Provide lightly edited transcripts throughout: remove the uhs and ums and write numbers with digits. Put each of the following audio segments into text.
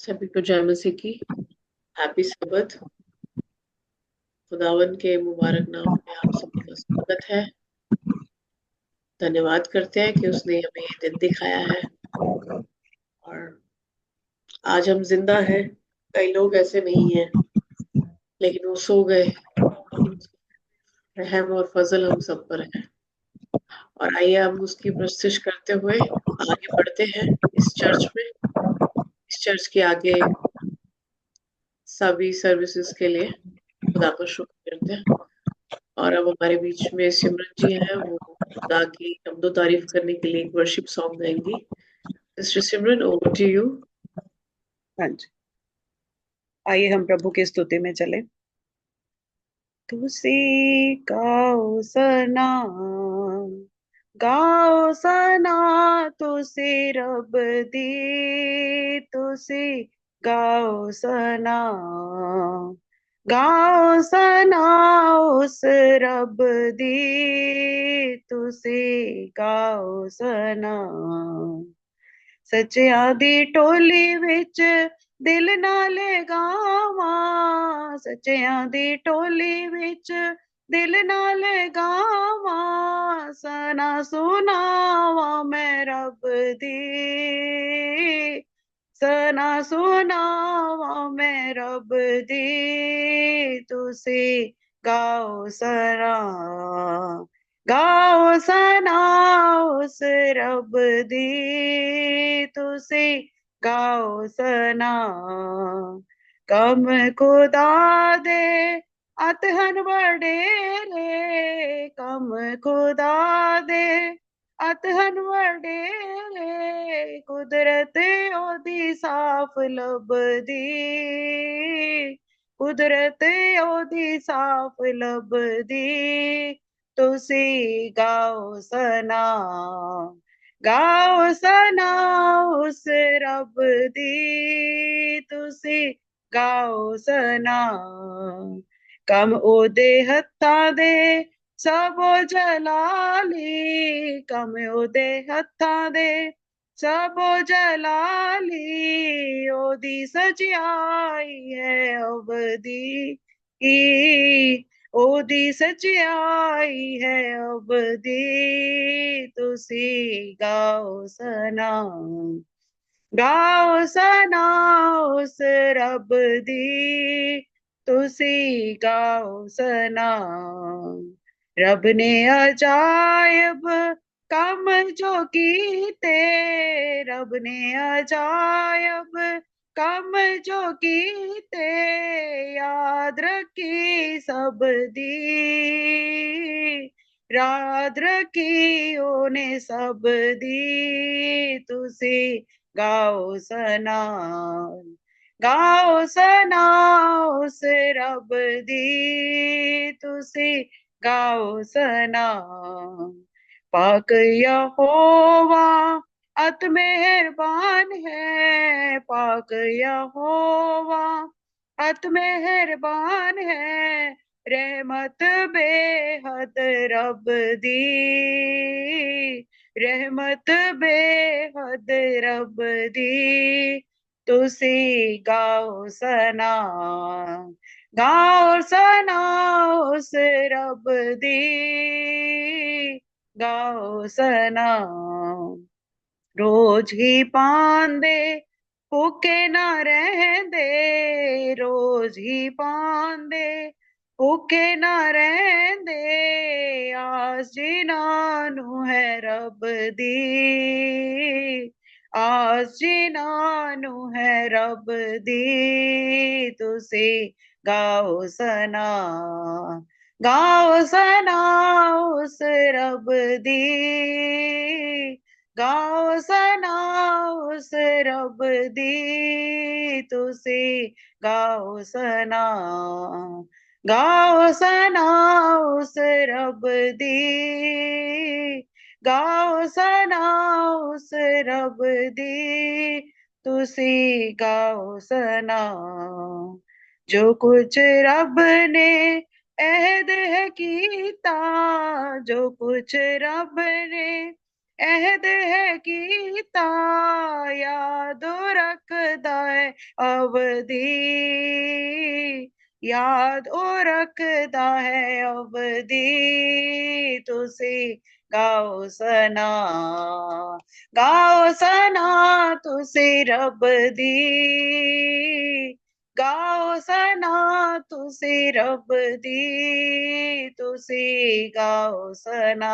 सभी को जय मसीह की। हैप्पी सबत। खुदावन के मुबारक नाम में आप सभी का स्वागत है। धन्यवाद करते हैं कि उसने हमें ये दिन दिखाया है और आज हम जिंदा हैं। कई लोग ऐसे नहीं हैं, लेकिन वो सो गए, लेकिन उसका रहम और फजल हम सब पर है। और आइए हम उसकी प्रस्तुति करते हुए आगे बढ़ते हैं इस चर्च में। इस चर्च के आगे सभी सर्विसेज के लिए खुदा को शुक्र करते हैं। और अब हमारे बीच में सिमरन जी हैं, वो खुदा की हमदो तारीफ करने के लिए एक वर्शिप सॉन्ग गाएंगी। Sister Simran, over to you. हाँ जी। आइए हम प्रभु की स्तुति में चले। तुसी गाओ सना, गाओ सना, तुसी रब दी, तुसी गाओ सना, गाओ सना उस रब दी, तुसी गाओ सना। सच्चियां दी टोली विच दिल नाल गावां, सच्चियां दी टोली विच दिल नाल गावां, सना सुनावां मैं रब दी, सना सुनावां मैं रब दी, तुसी गाओ सना, गाओ सना उस रब दी, तुसी गाओ सना। कम खुदा दे अत हन वडेरे, कम खुदा दे अत हन वडेरे, कुदरत ओदी साफ लभदी, कुदरत ओदी साफ लभदी, तुसी गाओ सना, गाओ सना उस रब दी, तुसी गाओ सना। कम ओदे हत्थां दे सबो जलाली, कम ओदे हत्थां दे सबो जलाली, ओदी सचियाई है अवदी, ओदी सचियाई है अवदी, तुसी गाओ सना, गाओ सना उस रब दी, तुसी गाओ सना। रब ने अजायब कम जो कीते, रब ने अजायब कम जो कीते, याद रखी सब दी, याद रखी ओने सब दी, तुसी गाओ सना, गाओ सना उस रब दी, तुसी गाओ सना। पाक यहोवा अत मेहरबान है, पाक यहोवा अत मेहरबान है, रहमत बेहद रब दी, रहमत बेहद रब दी, तुसी गाओ सना, गाओ सना उस रब दी, गाओ सना। रोज ही पांदे भूखे ना रहंदे, रोज ही पांदे भूखे ना रहंदे, आस जिन्हां नू है रब दी, आस जिन्हां नू है रब दी, तुसी गाओ सना, गाओ सना उस रब दी, गाओ सना उस रब दी, तुसी गाओ सना, गाओ सना उस रब दी, गाओ सना उस रब दी, तुसी गाओ सना। जो कुछ रब ने अहद है कीता, जो कुछ रब ने अहद है कीता याद रखदा है अवधि याद ओ रखदा है अवधि तुसी गाओ सना गाओ सना तुसी रब दी गाओ सना तुसी रब दी तुसी गाओ सना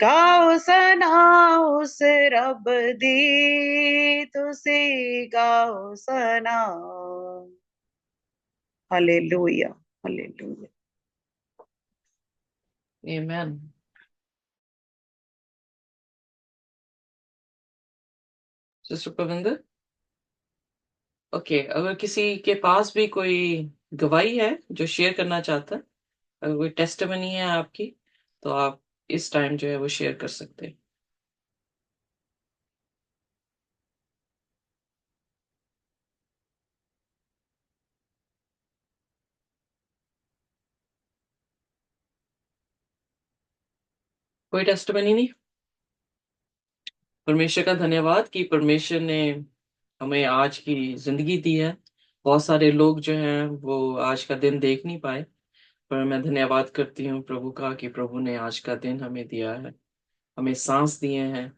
गाओ सना उस रब दी तुसी गाओ सना hallelujah hallelujah Amen. Sister Pravinder, okay, अगर किसी के पास भी कोई गवाही है जो शेयर करना चाहता है, अगर कोई टेस्टिमनी है आपकी, तो आप इस टाइम जो है वो शेयर कर सकते हैं। कोई टेस्टिमनी नहीं? परमेश्वर का धन्यवाद कि परमेश्वर ने हमें आज की जिंदगी दी है। बहुत सारे लोग जो हैं वो आज का दिन देख नहीं पाए, पर मैं धन्यवाद करती हूँ प्रभु का कि प्रभु ने आज का दिन हमें दिया है, हमें सांस दिए हैं,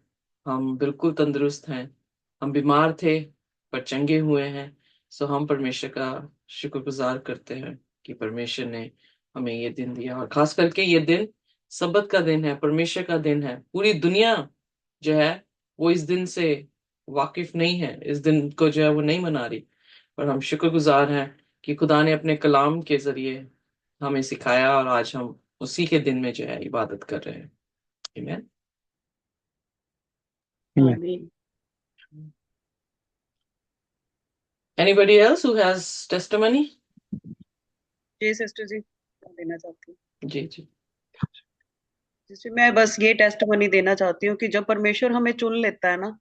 हम बिल्कुल तंदुरुस्त हैं। हम बीमार थे पर चंगे हुए हैं। सो हम परमेश्वर का शुक्रगुजार करते हैं कि परमेश्वर ने हमें ये दिन दिया, और खास करके ये दिन सब्बत का दिन है, परमेश्वर का दिन है। पूरी दुनिया जो है वो इस दिन से वाकिफ नहीं है, इस दिन को जो है वो नहीं मना रही, पर हम शुक्रगुजार हैं कि खुदा ने अपने कलाम के जरिए हमें सिखाया, और आज हम उसी के दिन में जो है इबादत कर रहे हैं। Amen. आमीन। Anybody else who has testimony? जी सिस्टर जी मैं देना चाहती हूँ जी जी। जिसमें मैं बस ये टेस्टमनी देना चाहती हूँ कि जब परमेश्वर हमें चुन लेता है ना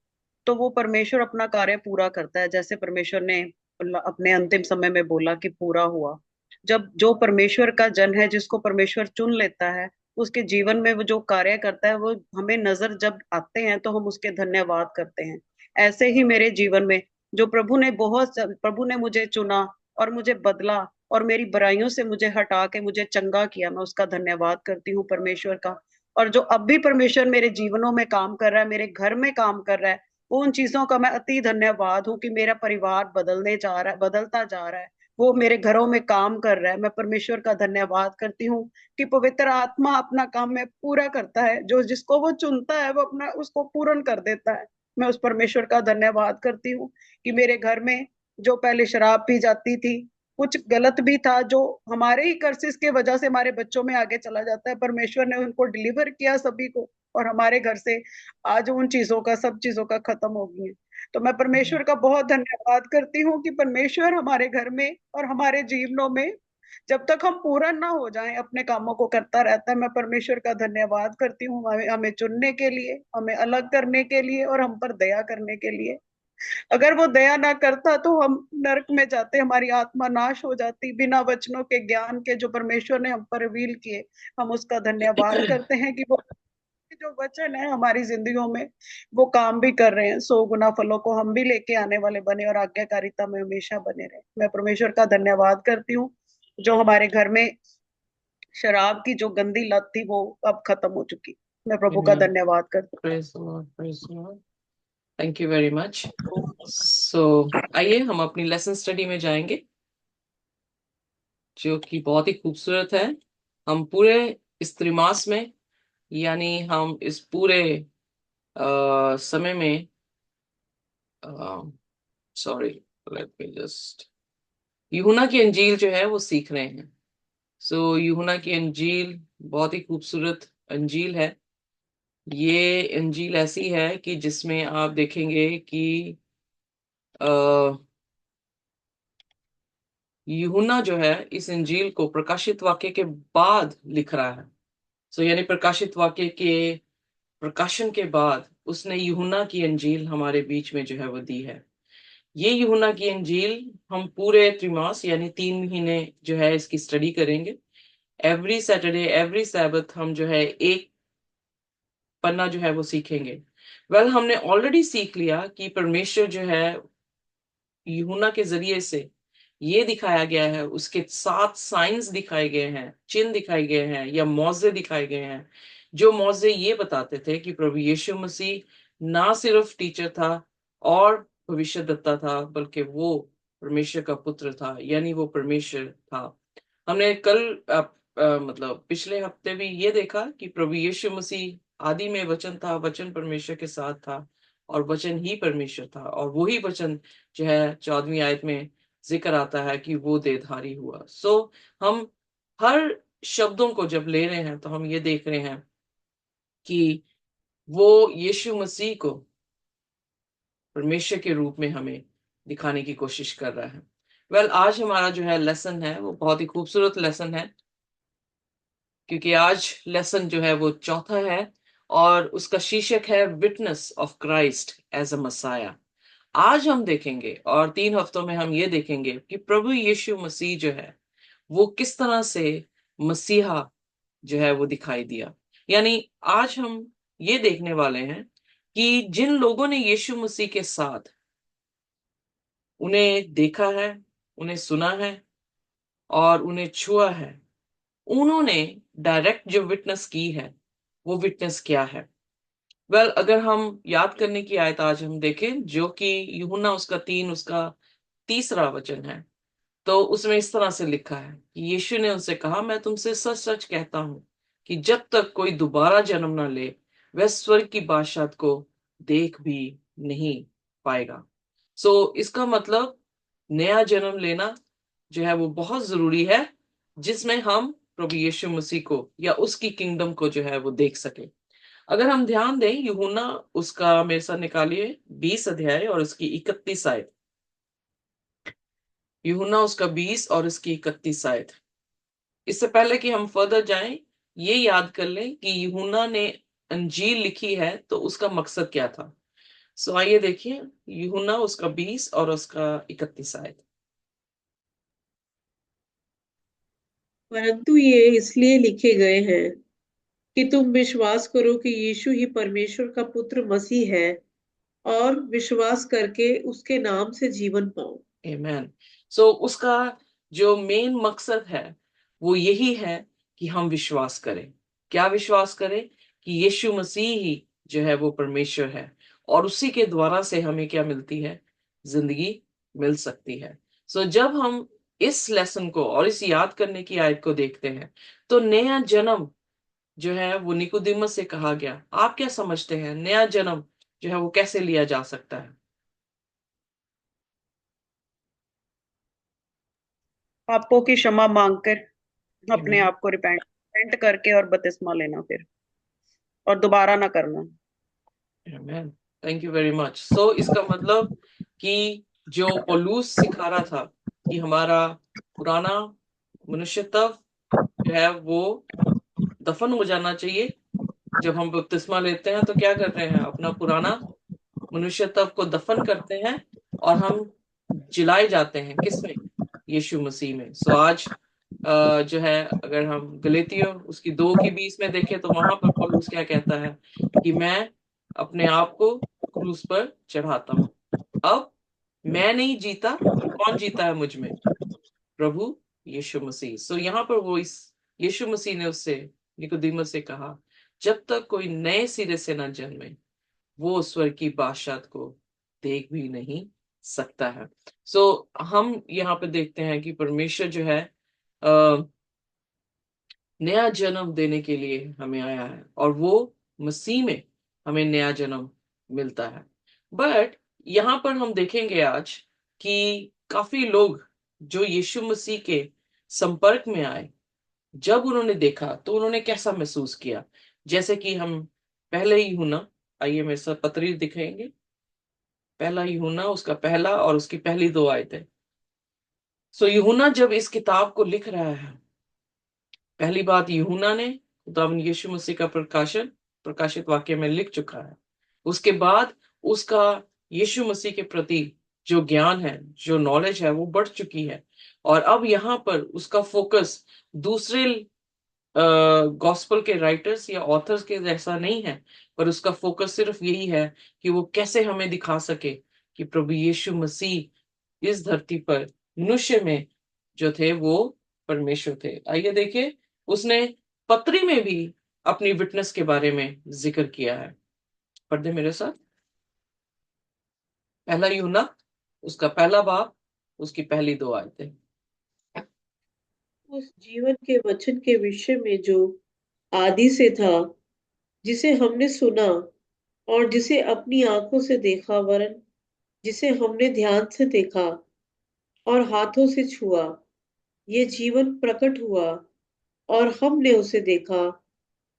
तो वो परमेश्वर अपना कार्य पूरा करता है। जैसे परमेश्वर ने अपने अंतिम समय में बोला कि पूरा हुआ। जब जो परमेश्वर का जन है जिसको परमेश्वर चुन लेता है उसके जीवन में वो जो कार्य करता है वो हमें नजर जब आते हैं तो हम उसके धन्यवाद करते हैं। ऐसे ही मेरे जीवन में जो प्रभु ने मुझे चुना और मुझे बदला और मेरी बुराइयों से मुझे हटा के मुझे चंगा किया, मैं उसका धन्यवाद करती हूँ परमेश्वर का। और जो अब भी परमेश्वर मेरे जीवनों में काम कर रहा है, मेरे घर में काम कर रहा है, वो उन चीजों का मैं अति धन्यवाद हूँ कि मेरा परिवार बदलने जा रहा है, बदलता जा रहा है। वो मेरे घरों में काम कर रहा है। मैं परमेश्वर का धन्यवाद करती हूँ कि पवित्र आत्मा अपना काम में पूरा करता है। जो जिसको वो चुनता है वो अपना उसको पूर्ण कर देता है। मैं उस परमेश्वर का धन्यवाद करती हूँ कि मेरे घर में जो पहले शराब पी जाती थी, कुछ गलत भी था जो हमारे ही कर्सिस के वजह से हमारे बच्चों में आगे चला जाता है, परमेश्वर ने उनको डिलीवर किया सभी को, और हमारे घर से आज उन चीजों का सब चीजों का खत्म हो गई है। तो मैं परमेश्वर का बहुत धन्यवाद करती हूँ कि परमेश्वर हमारे घर में और हमारे जीवनों में जब तक हम पूरा ना हो जाएं अपने कामों को करता रहता है। मैं परमेश्वर का धन्यवाद करती हूँ हमें हमें चुनने के लिए, हमें अलग करने के लिए और हम पर दया करने के लिए। अगर वो दया ना करता तो हम नरक में जाते, हमारी आत्मा नाश हो जाती। बिना वचनों के ज्ञान के जो परमेश्वर ने हम पर रिवील किए, हम उसका धन्यवाद करते हैं कि वो जो वचन है हमारी जिंदगियों में वो काम भी कर रहे हैं। 100 गुना फलों को हम भी लेके आने वाले बने और आज्ञाकारिता में हमेशा बने रहे। मैं परमेश्वर का धन्यवाद करती हूँ जो हमारे घर में शराब की जो गंदी लत थी वो अब खत्म हो चुकी। मैं प्रभु का Amen. धन्यवाद करती Praise the Lord. Praise the Lord. Thank you very much. हूँ। So, आइए हम अपनी लेसन स्टडी में जाएंगे, जो कि बहुत ही खूबसूरत है। हम पूरे इस त्रिमास में, यानी हम इस पूरे समय में, सॉरी, लेट मी जस्ट, यूहन्ना की अंजील जो है वो सीख रहे हैं। सो यूहन्ना की अंजील बहुत ही खूबसूरत अंजील है। ये अंजील ऐसी है कि जिसमें आप देखेंगे कि यूहन्ना जो है इस अंजील को प्रकाशित वाक्य के बाद लिख रहा है। सो यानी प्रकाशित वाक्य के प्रकाशन के बाद उसने यूहन्ना की अंजील हमारे बीच में जो है वो दी है। ये यूहन्ना की अंजील हम पूरे त्रिमास यानी 3 महीने जो है इसकी स्टडी करेंगे। एवरी सैटरडे एवरी सैबथ हम जो है एक पन्ना जो है वो सीखेंगे। हमने ऑलरेडी सीख लिया कि परमेश्वर जो है यूहन्ना के जरिए से ये दिखाया गया है, उसके 7 साइंस दिखाए गए हैं, चिन्ह दिखाए गए हैं या मौजे दिखाए गए हैं, जो मौजे ये बताते थे कि प्रभु यीशु मसीह ना सिर्फ टीचर था और भविष्यद्वक्ता था, बल्कि वो परमेश्वर का पुत्र था, यानी वो परमेश्वर था। हमने कल मतलब पिछले हफ्ते भी ये देखा कि प्रभु यीशु मसीह आदि में वचन था, वचन परमेश्वर के साथ था और वचन ही परमेश्वर था, और वही वचन जो है 14वीं आयत में जिक्र आता है कि वो देहधारी हुआ। हम हर शब्दों को जब ले रहे हैं तो हम ये देख रहे हैं कि वो यीशु मसीह को परमेश्वर के रूप में हमें दिखाने की कोशिश कर रहा है। आज हमारा जो है लेसन है वो बहुत ही खूबसूरत लेसन है, क्योंकि आज लेसन जो है वो चौथा है और उसका शीर्षक है witness of Christ as a messiah. आज हम देखेंगे और 3 हफ्तों में हम ये देखेंगे कि प्रभु यीशु मसीह जो है वो किस तरह से मसीहा जो है वो दिखाई दिया। यानी आज हम ये देखने वाले हैं कि जिन लोगों ने यीशु मसीह के साथ उन्हें देखा है, उन्हें सुना है और उन्हें छुआ है, उन्होंने डायरेक्ट जो विटनेस की है वो विटनेस क्या है। अगर हम याद करने की आयत आज हम देखें, जो कि यूहन्ना उसका 3 उसका तीसरा वचन है, तो उसमें इस तरह से लिखा है कि यीशु ने उनसे कहा, मैं तुमसे सच सच कहता हूं कि जब तक कोई दोबारा जन्म ना ले वह स्वर्ग की बादशाहत को देख भी नहीं पाएगा। इसका मतलब नया जन्म लेना जो है वो बहुत जरूरी है, जिसमें हम प्रभु यीशु मसीह को या उसकी किंगडम को जो है वो देख सके। अगर हम ध्यान दें यूहन्ना उसका मेरे साथ निकालिए 20 अध्याय और उसकी 31 आयत। यूहन्ना उसका 20 और उसकी 31 आयत। इससे पहले कि हम फर्दर जाएं, ये याद कर लें कि यूहन्ना ने अंजील लिखी है तो उसका मकसद क्या था। आइए देखिए यूहन्ना उसका 20 और उसका 31 आयत। परंतु ये इसलिए लिखे गए हैं कि तुम विश्वास करो कि यीशु ही परमेश्वर का पुत्र मसीह है, और विश्वास करके उसके नाम से जीवन पाओ। आमेन। उसका जो मेन मकसद है वो यही है कि हम विश्वास करें। क्या विश्वास करें? कि यीशु मसीह ही जो है वो परमेश्वर है और उसी के द्वारा से हमें क्या मिलती है? जिंदगी मिल सकती है। जब हम इस लेसन को और इस याद करने की आयत को देखते हैं तो नया जन्म जो है वो निकोदेमस से कहा गया। आप क्या समझते हैं नया जन्म जो है वो कैसे लिया जा सकता है? पापों की क्षमा मांगकर अपने आमेन। आप को रिपेंट करके और बपतिस्मा लेना, फिर और दोबारा ना करना। Amen. Thank you very much. इसका मतलब कि जो पौलुस सिखा रहा था कि हमारा पुराना मनुष्यत्व जो है वो दफन हो जाना चाहिए। जब हम बपतिस्मा लेते हैं तो क्या कर रहे हैं? अपना पुराना मनुष्यत्व को दफन करते हैं और हम जिलाए जाते हैं किसमें? यीशु मसीह में। आज जो है अगर हम गलातियों उसकी 2:20 में देखें तो वहां पर पौलुस क्या कहता है कि मैं अपने आप को क्रूस पर चढ़ाता हूं। अब मैं नहीं जीता तो कौन जीता है मुझ में? प्रभु यीशु मसीह। यहाँ पर वो इस यीशु मसीह ने उससे निकोदेमस से कहा, जब तक कोई नए सिरे से न जन्मे वो स्वर्ग की बादशाहत को देख भी नहीं सकता है। हम यहाँ पे देखते हैं कि परमेश्वर जो है नया जन्म देने के लिए हमें आया है और वो मसीह में हमें नया जन्म मिलता है। यहाँ पर हम देखेंगे आज कि काफी लोग जो यीशु मसीह के संपर्क में आए, जब उन्होंने देखा तो उन्होंने कैसा महसूस किया। जैसे कि हम पहले ही यूहन्ना, आइए मेरे साथ पत्री दिखाएंगे। पहला यूहन्ना उसका पहला और उसकी पहली 2 आयतें। यूहन्ना जब इस किताब को लिख रहा है, पहली बात यूहन्ना ने खुदावन यीशु मसीह का प्रकाशित वाक्य में लिख चुका है। उसके बाद उसका यीशु मसीह के प्रति जो ज्ञान है, जो नॉलेज है, वो बढ़ चुकी है। और अब यहाँ पर उसका फोकस दूसरे गॉस्पल के राइटर्स या ऑथर्स के जैसा नहीं है, पर उसका फोकस सिर्फ यही है कि वो कैसे हमें दिखा सके कि प्रभु यीशु मसीह इस धरती पर मनुष्य में जो थे वो परमेश्वर थे। आइए देखिए, उसने पत्री में भी अपनी विटनेस के बारे में जिक्र किया है। पढ़ दे मेरे साथ, पहला यूहन्ना उसका पहला बाब, उसकी पहली 2 आयतें। उस जीवन के वचन के विषय में जो आदि से था, जिसे हमने सुना और जिसे अपनी आंखों से देखा, वरन जिसे हमने ध्यान से देखा और हाथों से छुआ, ये जीवन प्रकट हुआ और हमने उसे देखा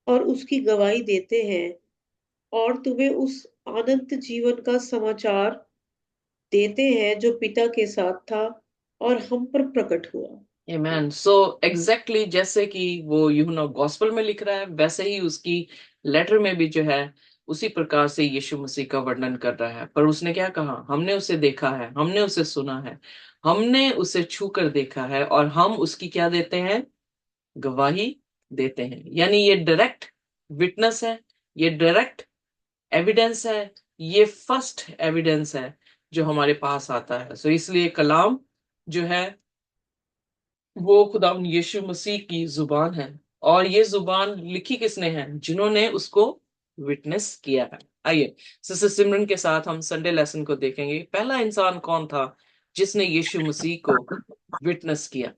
और उसकी गवाही देते हैं और तुम्हें उस अनंत जीवन का समाचार देते हैं जो पिता के साथ था और हम पर प्रकट हुआ। Amen. So एग्जैक्टली जैसे कि वो यूहन्ना गॉस्पल में लिख रहा है, वैसे ही उसकी लेटर में भी जो है उसी प्रकार से यीशु मसीह का वर्णन कर रहा है। पर उसने क्या कहा? हमने उसे देखा है, हमने उसे सुना है, हमने उसे छू कर देखा है और हम उसकी क्या देते हैं? गवाही देते हैं। यानी ये डायरेक्ट विटनेस है, ये डायरेक्ट एविडेंस है, ये फर्स्ट एविडेंस है जो हमारे पास आता है। सो इसलिए कलाम जो है वो खुदा यीशु मसीह की जुबान है, और ये जुबान लिखी किसने है? जिन्होंने उसको विटनेस किया है। आइए सिस्टर सिमरन के साथ हम संडे लेसन को देखेंगे। पहला इंसान कौन था जिसने यीशु मसीह को विटनेस किया?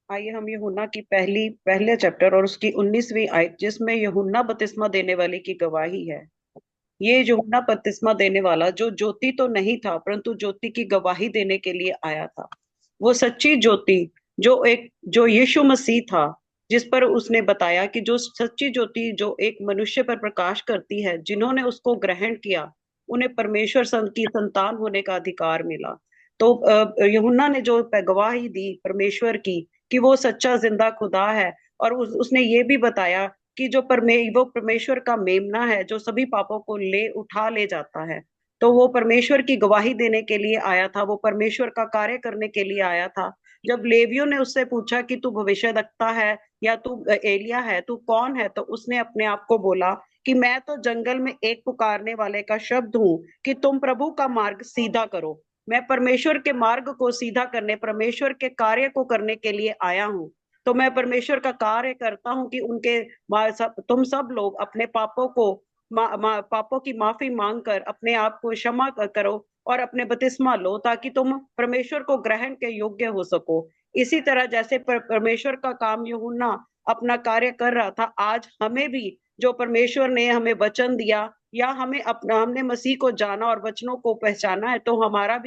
आइए हम यूहन्ना की पहले चैप्टर और उसकी 19वीं आयत, जिसमें यूहन्ना बपतिस्मा देने वाले की गवाही है। ये यूहन्ना बपतिस्मा देने वाला जो ज्योति तो नहीं था, परंतु ज्योति की गवाही देने के लिए आया था। वो सच्ची ज्योति जो यीशु मसीह था, जिस पर उसने बताया कि जो सच्ची ज्योति जो एक मनुष्य पर प्रकाश करती है, जिन्होंने उसको ग्रहण किया उन्हें परमेश्वर की संतान होने का अधिकार मिला। तो यूहन्ना ने जो गवाही दी परमेश्वर की कि वो सच्चा जिंदा खुदा है, और उसने ये भी बताया कि वो परमेश्वर का मेमना है जो सभी पापों को ले जाता है। तो वो परमेश्वर की गवाही देने के लिए आया था, वो परमेश्वर का कार्य करने के लिए आया था। जब लेवियों ने उससे पूछा कि तू भविष्यद्वक्ता है या तू एलिया है, तू कौन है, तो उसने अपने आप को बोला कि मैं तो जंगल में एक पुकारने वाले का शब्द हूँ कि तुम प्रभु का मार्ग सीधा करो। मैं परमेश्वर के मार्ग को सीधा करने, परमेश्वर के कार्य को करने के लिए आया हूँ। तो मैं परमेश्वर का कार्य करता हूँ कि तुम सब लोग अपने पापों को पापों की माफी मांग कर अपने आप को क्षमा करो और अपने बपतिस्मा लो, ताकि तुम परमेश्वर को ग्रहण के योग्य हो सको। इसी तरह जैसे परमेश्वर का काम यूहन्ना अपना कार्य कर रहा था, आज हमें भी जो परमेश्वर ने हमें वचन दिया या हमने मसीह को जाना और वचनों को पहचाना है, तो हमारा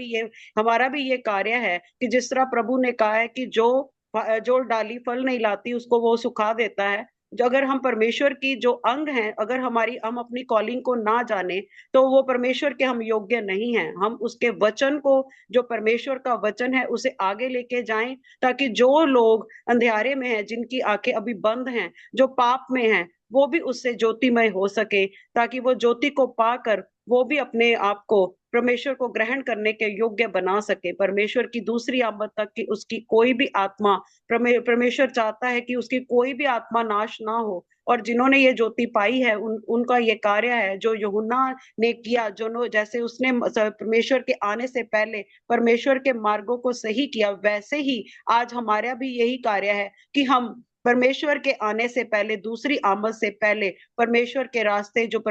भी ये कार्य है कि जिस तरह प्रभु ने कहा है कि जो डाली फल नहीं लाती उसको वो सुखा देता है। जो अगर हम परमेश्वर की जो अंग हैं, अगर हम अपनी कॉलिंग को ना जाने, तो वो परमेश्वर के हम योग्य नहीं हैं। हम उसके वचन को, जो परमेश्वर का वचन है, उसे आगे लेके जाएं, ताकि जो लोग अंधेरे में हैं, जिनकी आंखें अभी बंद हैं, जो पाप में हैं, वो भी उससे ज्योतिमय हो सके, ताकि वो ज्योति को पाकर वो भी अपने आप को परमेश्वर को ग्रहण करने के योग्य बना सके। परमेश्वर की दूसरी आमद तक की उसकी कोई भी आत्मा, परमेश्वर चाहता है कि उसकी कोई भी आत्मा नाश ना हो। और जिन्होंने ये ज्योति पाई है उनका ये कार्य है जो यूहन्ना ने किया, जैसे उसने परमेश्वर के आने से पहले परमेश्वर के मार्गों को सही किया, वैसे ही आज हमारा भी यही कार्य है कि हम परमेश्वर के आने से पहले, दूसरी आमद से पहले, परमेश्वर के रास्ते जो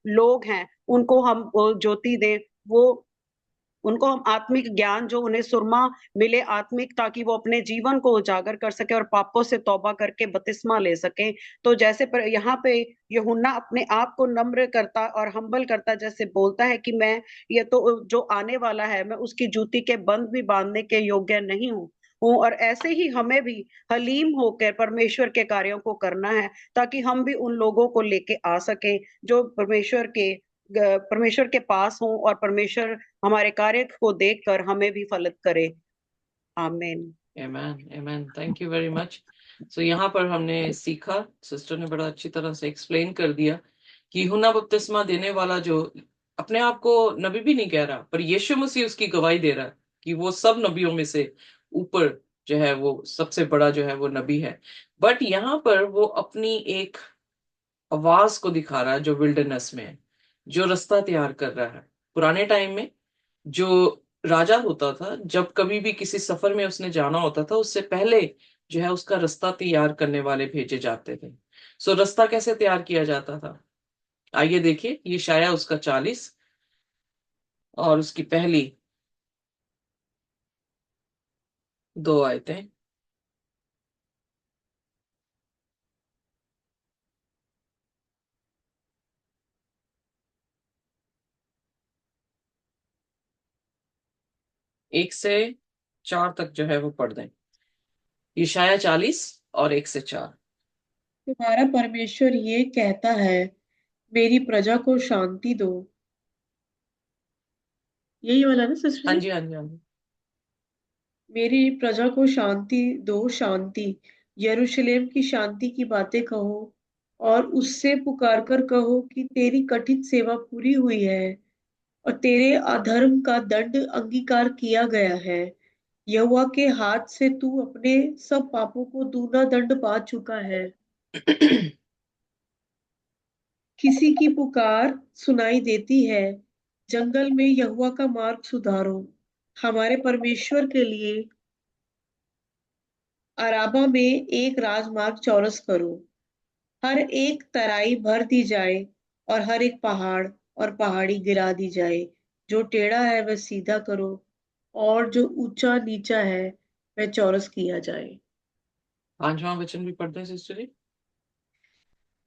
लोग हैं उनको हम वो ज्योति दे, वो उनको हम आत्मिक ज्ञान जो उन्हें सुरमा मिले आत्मिक, ताकि वो अपने जीवन को उजागर कर सके और पापों से तौबा करके बपतिस्मा ले सके। तो जैसे पर यहाँ पे यूहन्ना अपने आप को नम्र करता और हम्बल करता, जैसे बोलता है कि मैं ये तो जो आने वाला है, मैं उसकी जूती के बंद भी बांधने के योग्य नहीं हूँ। और ऐसे ही हमें भी हलीम होकर परमेश्वर के कार्यों को करना है, ताकि हम भी उन लोगों को लेके आ सके जो परमेश्वर के पास हों और परमेश्वर हमारे कार्य को देखकर हमें भी फलित करे। आमीन। Amen, amen. Thank you very much. So यहाँ पर हमने सीखा, सिस्टर ने बड़ा अच्छी तरह से एक्सप्लेन कर दिया कि यूहन्ना बपतिस्मा देने वाला जो अपने आप को नबी भी नहीं कह रहा, पर यीशु मसीह उसकी गवाही दे रहा है कि वो सब नबियों में से ऊपर जो है वो सबसे बड़ा जो है वो नबी है। बट यहाँ पर वो अपनी एक आवाज को दिखा रहा है जो विल्डरनेस में है, जो रास्ता तैयार कर रहा है। पुराने टाइम में जो राजा होता था, जब कभी भी किसी सफर में उसने जाना होता था, उससे पहले जो है उसका रास्ता तैयार करने वाले भेजे जाते थे। सो रास्ता कैसे तैयार किया जाता था, आइए देखिए। ये शाया उसका 40 और उसकी पहली 2 आयतें। एक से 4 तक जो है वो पढ़ दें। यशाया 40 और 1 से 4। तुम्हारा परमेश्वर ये कहता है, मेरी प्रजा को शांति दो। यही वाला ना सिस्टर हाँ जी? जी, हाँ जी, हाँ जी। मेरी प्रजा को शांति दो, शांति। यरूशलेम की शांति की बातें कहो और उससे पुकार कर कहो कि तेरी कठिन सेवा पूरी हुई है और तेरे अधर्म का दंड अंगीकार किया गया है। यहोवा के हाथ से तू अपने सब पापों को दूना दंड पा चुका है। किसी की पुकार सुनाई देती है, जंगल में यहोवा का मार्ग सुधारो। हमारे परमेश्वर के लिए अराबा में एक राजमार्ग चौरस करो। हर एक तराई भर दी जाए और हर एक पहाड़ और पहाड़ी गिरा दी जाए। जो टेढ़ा है वह सीधा करो और जो ऊंचा नीचा है वह चौरस किया जाए। 5वां वचन भी पढ़ते हैं सिस्टर जी।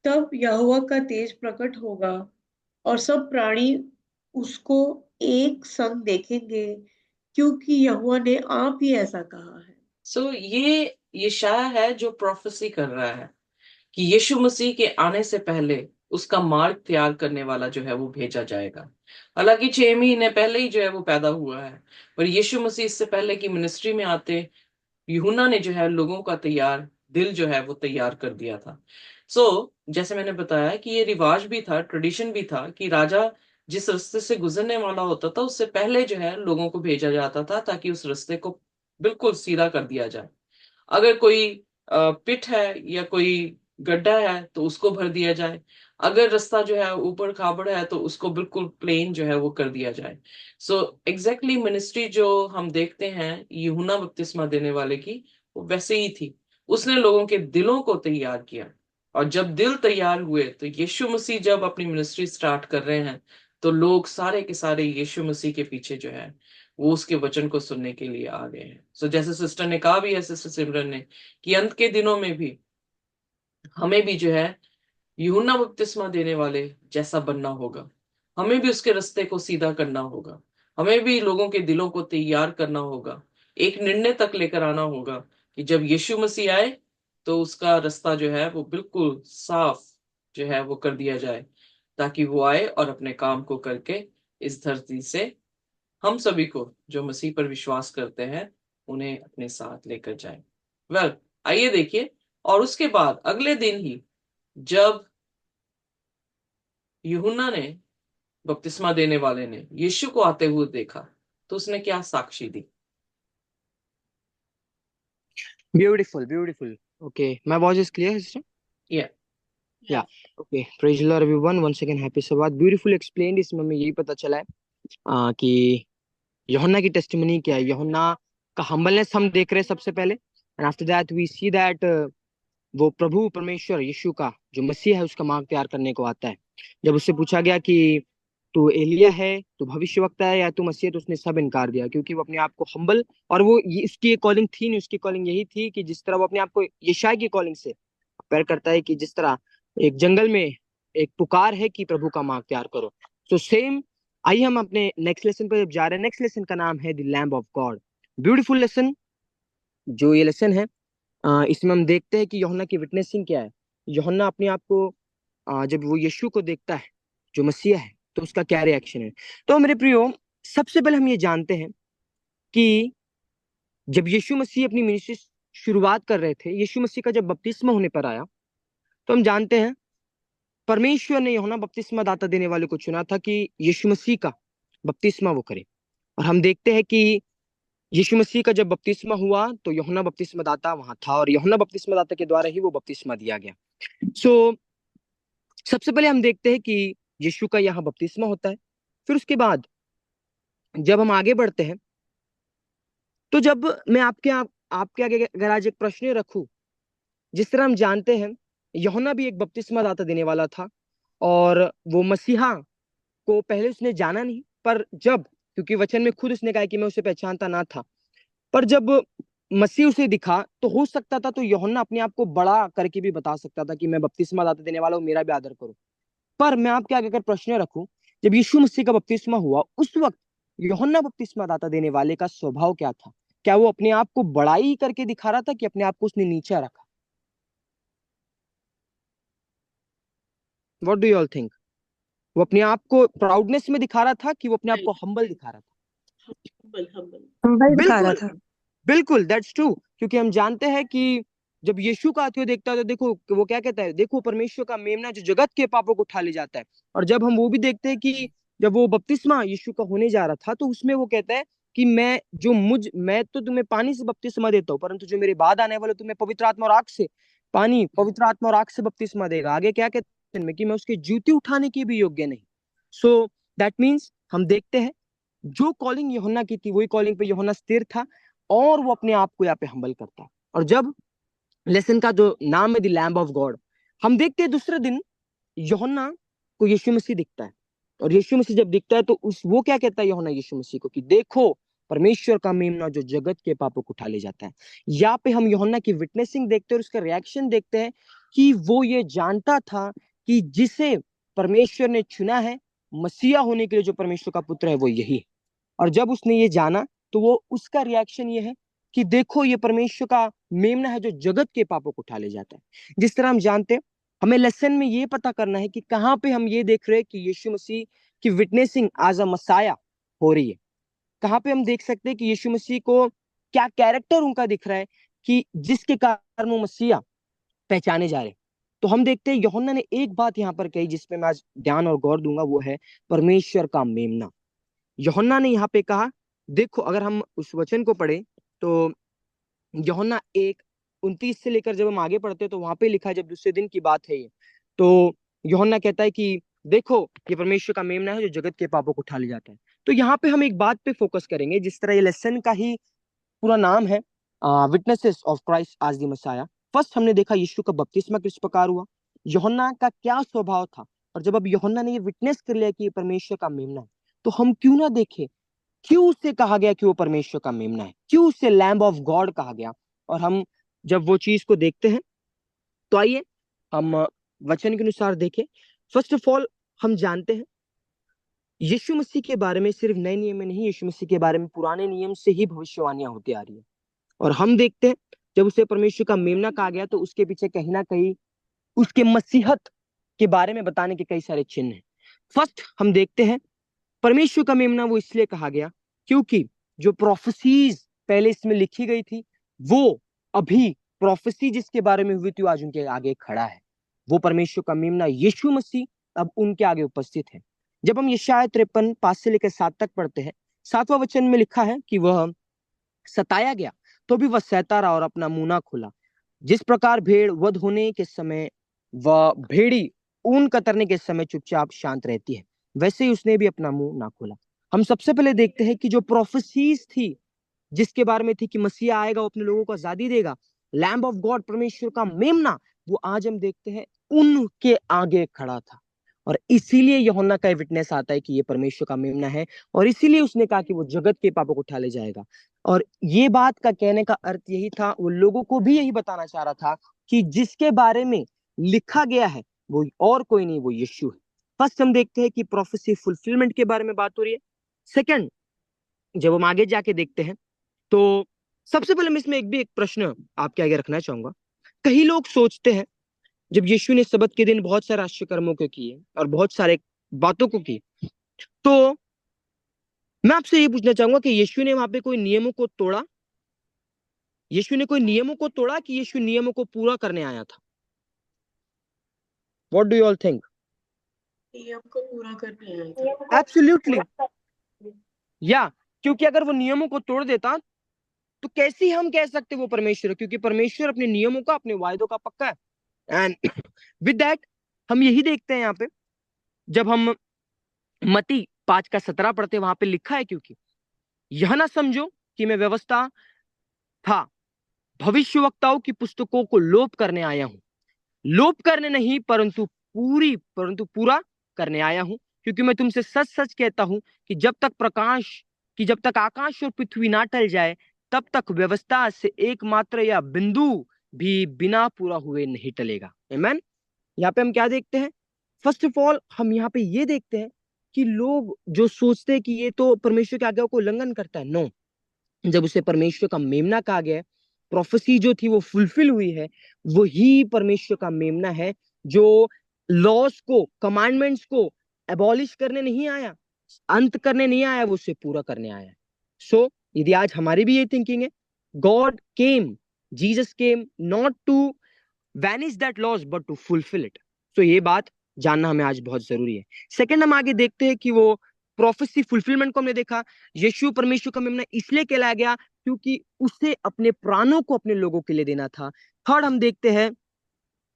तब यहोवा का तेज प्रकट होगा और सब प्राणी उसको एक संग देखेंगे, क्योंकि यहोवा ने आप ही ऐसा कहा है। सो ये यशाया है जो प्रोफेसी कर रहा है कि यीशु मसीह के आने से पहले उसका मार्ग तैयार करने वाला जो है वो भेजा जाएगा। हालांकि 6 महीने पहले ही जो है वो पैदा हुआ है, पर यीशु मसीह इससे पहले की मिनिस्ट्री में आते यूहन्ना ने जो है लोगों का तैयार दिल जो है वो तैयार कर दिया था। जैसे मैंने बताया कि ये रिवाज भी था, ट्रेडिशन भी था कि राजा जिस रास्ते से गुजरने वाला होता था उससे पहले जो है लोगों को भेजा जाता था, ताकि उस रास्ते को बिल्कुल सीधा कर दिया जाए। अगर कोई पिट है या कोई गड्ढा है तो उसको भर दिया जाए। अगर रास्ता जो है ऊपर खाबड़ है तो उसको बिल्कुल प्लेन जो है वो कर दिया जाए। सो एग्जैक्टली मिनिस्ट्री जो हम देखते हैं यूहन्ना बपतिस्मा देने वाले की, वो वैसे ही थी। उसने लोगों के दिलों को तैयार किया, और जब दिल तैयार हुए तो यीशु मसीह जब अपनी मिनिस्ट्री स्टार्ट कर रहे हैं, तो लोग सारे के सारे यीशु मसीह के पीछे जो है वो उसके वचन को सुनने के लिए आ गए हैं। जैसे सिस्टर ने कहा भी है, सिस्टर सिमरन ने, कि अंत के दिनों में भी हमें भी जो है यूहन्ना बपतिस्मा देने वाले जैसा बनना होगा। हमें भी उसके रास्ते को सीधा करना होगा। हमें भी लोगों के दिलों को तैयार करना होगा। एक निर्णय तक लेकर आना होगा कि जब यीशु मसीह आए तो उसका रास्ता जो है वो बिल्कुल साफ जो है वो कर दिया जाए, ताकि वो आए और अपने काम को करके इस धरती से हम सभी को जो मसीह पर विश्वास करते हैं उन्हें अपने साथ लेकर जाए। आइए देखिए। और उसके बाद अगले दिन ही जब यूहन्ना ने, बपतिस्मा देने वाले ने यीशु को आते हुए देखा, तो उसने क्या साक्षी दी। Beautiful, beautiful. Okay, my voice is clear, sister? या Yeah. Okay. Praise the Lord, everyone. Once again, happy Sabbath. Beautiful explained. इसमें हमें यही पता चला है कि यूहन्ना की टेस्टिमनी क्या है, यूहन्ना का हम्बलनेस हम देख रहे हैं सबसे पहले। And after that we see that वो प्रभु परमेश्वर यीशु का जो मसीह है उसका मार्ग तैयार करने को आता है। जब उससे पूछा गया कि तू एलिया है, तू भविष्यवक्ता है या तू मसीह है, तो उसने सब इनकार दिया, क्योंकि वो अपने आप को हम्बल, और वो उसकी कॉलिंग थी नहीं, उसकी कॉलिंग यही थी कि जिस तरह वो अपने आप को यशायाह की कॉलिंग से कंपेयर करता है कि जिस तरह एक जंगल में एक पुकार है कि प्रभु का मार्ग तैयार करो। सो सेम, आइए हम अपने नेक्स्ट लेसन पर जा रहे हैं। नेक्स्ट लेसन का नाम है the lamb of God. Beautiful lesson जो ये लेसन है, इसमें हम देखते हैं कि यूहन्ना की विटनेसिंग क्या है। यूहन्ना अपने आप को जब वो यीशु को देखता है जो मसीहा है, तो उसका क्या रिएक्शन है। तो मेरे प्रियो, सबसे पहले हम ये जानते हैं कि जब यीशु मसीह अपनी मिनिस्ट्री शुरुआत कर रहे थे, यीशु मसीह का जब बपतिस्मा होने पर आया, तो हम जानते हैं परमेश्वर ने यूहन्ना बपतिस्मा दाता देने वाले को चुना था कि यीशु मसीह का बपतिस्मा वो करे। और हम देखते हैं कि यीशु मसीह का जब बपतिस्मा हुआ तो यूहन्ना बपतिस्मादाता वहां था और यूहन्ना बपतिस्मादाता के द्वारा ही वो बपतिस्मा दिया गया। सो सबसे पहले हम देखते हैं कि यीशु का यहाँ बपतिस्मा होता है। फिर उसके बाद जब हम आगे बढ़ते हैं तो जब मैं आपके आगे अगर आज एक प्रश्न रखूं, जिस तरह हम जानते हैं यूहन्ना भी एक बपतिस्मा दाता देने वाला था और वो मसीहा को पहले उसने जाना नहीं, पर जब, क्योंकि वचन में खुद उसने कहा कि मैं उसे पहचानता ना था, पर जब मसीह उसे दिखा तो हो सकता था तो यूहन्ना अपने आप को बड़ा करके भी बता सकता था कि मैं बपतिस्मा दाता देने वाला हूँ, मेरा भी आदर करो। पर मैं आपके आगे अगर प्रश्न रखूं, जब यीशु मसीह का बपतिस्मा हुआ उस वक्त यूहन्ना बपतिस्मा दाता देने वाले का स्वभाव क्या था? क्या वो अपने आप को बड़ाई करके दिखा रहा था कि अपने आप को उसने नीचा रखा? What do you all think? वो अपने आप को प्राउडनेस में दिखा रहा था कि वो अपने आप नहीं, को हम्बल दिखा रहा था? Humble humble. हम्बल दिखा रहा बिल्कुल था। बिल्कुल, दैट्स ट्रू। क्योंकि हम जानते हैं कि जब यीशु का आते हुए देखता है तो देखो वो क्या कहता है, देखो परमेश्वर का मेमना जो जगत के पापों को उठा ले जाता है। और जब हम वो भी देखते हैं कि जब वो बपतिस्मा यीशु का होने जा रहा था तो उसमें वो कहता है कि मैं तो तुम्हें पानी से बपतिस्मा देता हूँ, परंतु जो मेरे बाद आने वाले तुम्हें पवित्र आत्मा और आग से, पवित्र आत्मा और आग से बपतिस्मा देगा। आगे क्या कहते हैं कि मैं उसकी जूती उठाने की भी योग्य नहीं। सो दैट मीन्स हम देखते हैं जो कॉलिंग यूहन्ना की थी वही कॉलिंग पे यूहन्ना स्थिर था और वो अपने आप को यहाँ पे हम्बल करता है। और जब लेसन का जो नाम है द लैम्ब ऑफ गॉड, हम देखते हैं दूसरे दिन यूहन्ना को यीशु मसीह दिखता है। और यीशु मसीह जब दिखता है तो वो क्या कहता है यूहन्ना यीशु मसीह को कि देखो परमेश्वर का मेमना जो जगत के पापों को उठा ले जाता है। यहाँ पे हम यूहन्ना की विटनेसिंग देखते हैं और उसका रिएक्शन देखते हैं कि वो ये जानता था कि जिसे परमेश्वर ने चुना है मसीहा होने के लिए, जो परमेश्वर का पुत्र है वो यही है। और जब उसने ये जाना तो वो उसका रिएक्शन ये है कि देखो ये परमेश्वर का मेमना है जो जगत के पापों को उठा ले जाता है। जिस तरह हम जानते हैं हमें लेसन में ये पता करना है कि कहाँ पे हम ये देख रहे हैं कि यीशु मसीह की विटनेसिंग एज अ मसाया हो रही है। कहाँ पे हम देख सकते हैं कि यीशु मसीह को क्या कैरेक्टर उनका दिख रहा है कि जिसके कारण वो मसीहा पहचाने जा रहे हैं। तो हम देखते हैं यूहन्ना ने एक बात यहाँ पर कही जिसपे मैं आज ध्यान और गौर दूंगा, वो है परमेश्वर का मेमना। यूहन्ना ने यहाँ पे कहा, देखो अगर हम उस वचन को पढ़े तो यूहन्ना 1:29 से लेकर जब हम आगे पढ़ते हैं तो वहां पे लिखा है, जब दूसरे दिन की बात है ये, तो यूहन्ना कहता है कि देखो ये परमेश्वर का मेमना है जो जगत के पापों को उठा ले जाता है। तो यहाँ पे हम एक बात पे फोकस करेंगे, जिस तरह ये लेसन का ही पूरा नाम है विटनेसेस ऑफ क्राइस्ट आज द मसाया। फर्स्ट हमने देखा यीशु का बपतिस्मा किस प्रकार हुआ, यूहन्ना का क्या स्वभाव था। और जब अब यूहन्ना ने ये विटनेस कर लिया कि ये परमेश्वर का मेमना है, तो हम क्यों ना देखें क्यों उससे कहा गया कि वो परमेश्वर का मेमना है, क्यों उससे लैम्ब ऑफ गॉड कहा गया। और हम जब वो चीज को देखते हैं तो आइए हम वचन के अनुसार देखें। फर्स्ट ऑफ ऑल हम जानते हैं यीशु मसीह के बारे में सिर्फ नए नियम में नहीं, यीशु मसीह के बारे में पुराने नियम से ही भविष्यवाणियां होती आ रही है। और हम देखते हैं जब उसे परमेश्वर का मेमना कहा गया तो उसके पीछे कहीं ना कहीं उसके मसीहत के बारे में बताने के कई सारे चिन्ह हैं। फर्स्ट हम देखते हैं परमेश्वर का मेमना वो इसलिए कहा गया क्योंकि जो प्रोफेसीज पहले इसमें लिखी गई थी वो अभी प्रोफेसी जिसके बारे में हुई थी वो आज उनके आगे खड़ा है। वो परमेश्वर का मेमना यीशु मसीह अब उनके आगे उपस्थित है। जब हम यशायाह 53:5 से लेकर 7 तक पढ़ते हैं, 7वां वचन में लिखा है कि वह सताया गया तो भी वह सहता रहा और अपना मुंह ना खोला। जिस प्रकार भेड़ वध होने के समय वह भेड़ी ऊन कतरने के समय चुपचाप शांत रहती है, वैसे ही उसने भी अपना मुंह ना खोला। हम सबसे पहले देखते हैं कि जो प्रोफेसीज थी जिसके बारे में थी कि मसीहा आएगा, वो अपने लोगों को आजादी देगा, लैम्ब ऑफ गॉड परमेश्वर का मेमना, वो आज हम देखते हैं उनके आगे खड़ा था। और इसीलिए यूहन्ना का विटनेस आता है कि ये परमेश्वर का मेमना है और इसीलिए उसने कहा कि वो जगत के पापों को उठा ले जाएगा। और ये बात का कहने का अर्थ यही था, वो लोगों को भी यही बताना चाह रहा था कि जिसके बारे में लिखा गया है वो और कोई नहीं, वो यीशु है। फर्स्ट हम देखते हैं कि प्रोफेसी फुलफिलमेंट के बारे में बात हो रही है। सेकंड जब हम आगे जाके देखते हैं तो सबसे पहले मैं इसमें एक प्रश्न आपके आगे रखना चाहूंगा। कई लोग सोचते हैं जब यीशु ने सबत के दिन बहुत सारे आश्चर्य कर्मों को किए और बहुत सारे बातों को की, तो मैं आपसे ये पूछना चाहूंगा कि यीशु ने वहां पे कोई नियमों को तोड़ा? यीशु ने कोई नियमों को तोड़ा कि यीशु नियमों को पूरा करने आया था? What do you all think? नियम को पूरा करने आए थे। एब्सोल्युटली या, क्योंकि अगर वो नियमों को तोड़ देता तो कैसे हम कह सकते वो परमेश्वर है? क्योंकि परमेश्वर अपने नियमों का, अपने वायदों का पक्का है। एंड विद दैट हम यही देखते हैं यहाँ पे, जब हम मती 5:17 पढ़ते हैं, वहां पे लिखा है, क्योंकि यह ना समझो कि मैं व्यवस्था था भविष्यवक्ताओं की पुस्तकों को लोप करने आया हूं। लोप करने नहीं, परंतु पूरा करने आया हूं। क्योंकि मैं तुमसे सच सच कहता हूं कि जब तक आकाश और पृथ्वी ना टल जाए, तब तक व्यवस्था से एकमात्र या बिंदु भी बिना पूरा हुए नहीं टलेगा। आमेन। यहाँ पे हम क्या देखते हैं? फर्स्ट ऑफ ऑल हम यहाँ पे ये देखते हैं कि लोग जो सोचते हैं कि ये तो परमेश्वर की आज्ञा को उल्लंघन करता है, नो। जब उसे परमेश्वर का मेमना कहा गया है, प्रोफेसी जो थी वो फुलफिल हुई है, वही परमेश्वर का मेमना है जो लॉस को, कमांडमेंट्स को एबॉलिश करने नहीं आया, अंत करने नहीं आया, वो उसे पूरा करने आया है। सो यदि आज हमारी भी ये थिंकिंग है, God came, Jesus came not to vanish that loss but to fulfil it. So ये बात जानना हमें आज बहुत जरूरी है। सेकंड, हम आगे देखते हैं कि वो प्रोफेसी फुलफिलमेंट को हमने देखा। यीशु परमेश्वर का मेमना इसलिए कहलाया गया क्योंकि उसे अपने प्राणों को अपने लोगों के लिए देना था। थर्ड, हम देखते हैं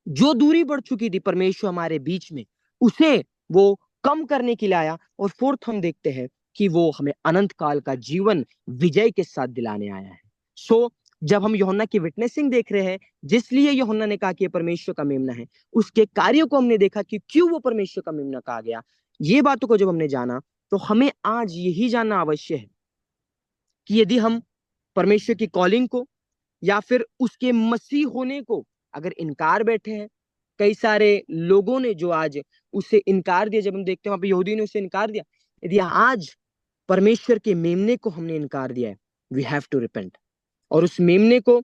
जो दूरी बढ़ चुकी थी परमेश्वर हमारे बीच में, उसे वो कम करने के लिए आया। और फोर्थ, हम देखते हैं कि वो हमें अनंत काल का जीवन विजय के साथ दिलाने आया है। सो जब हम यूहन्ना की विटनेसिंग देख रहे हैं, जिसलिए यूहन्ना ने कहा कि ये परमेश्वर का मेमना है, उसके कार्यों को हमने देखा कि क्यों वो परमेश्वर का मेमना कहा गया। ये बातों को जब हमने जाना, तो हमें आज यही जानना आवश्यक है कि यदि हम परमेश्वर की कॉलिंग को या फिर उसके मसीह होने को अगर इनकार बैठे हैं, कई सारे लोगों ने जो आज उसे इनकार दिया, जब हम देखते हैं वहां पे यहूदी ने उसे इनकार दिया, यदि आज परमेश्वर के मेमने को हमने इनकार दिया है, वी हैव टू रिपेंट। और उस मेमने को,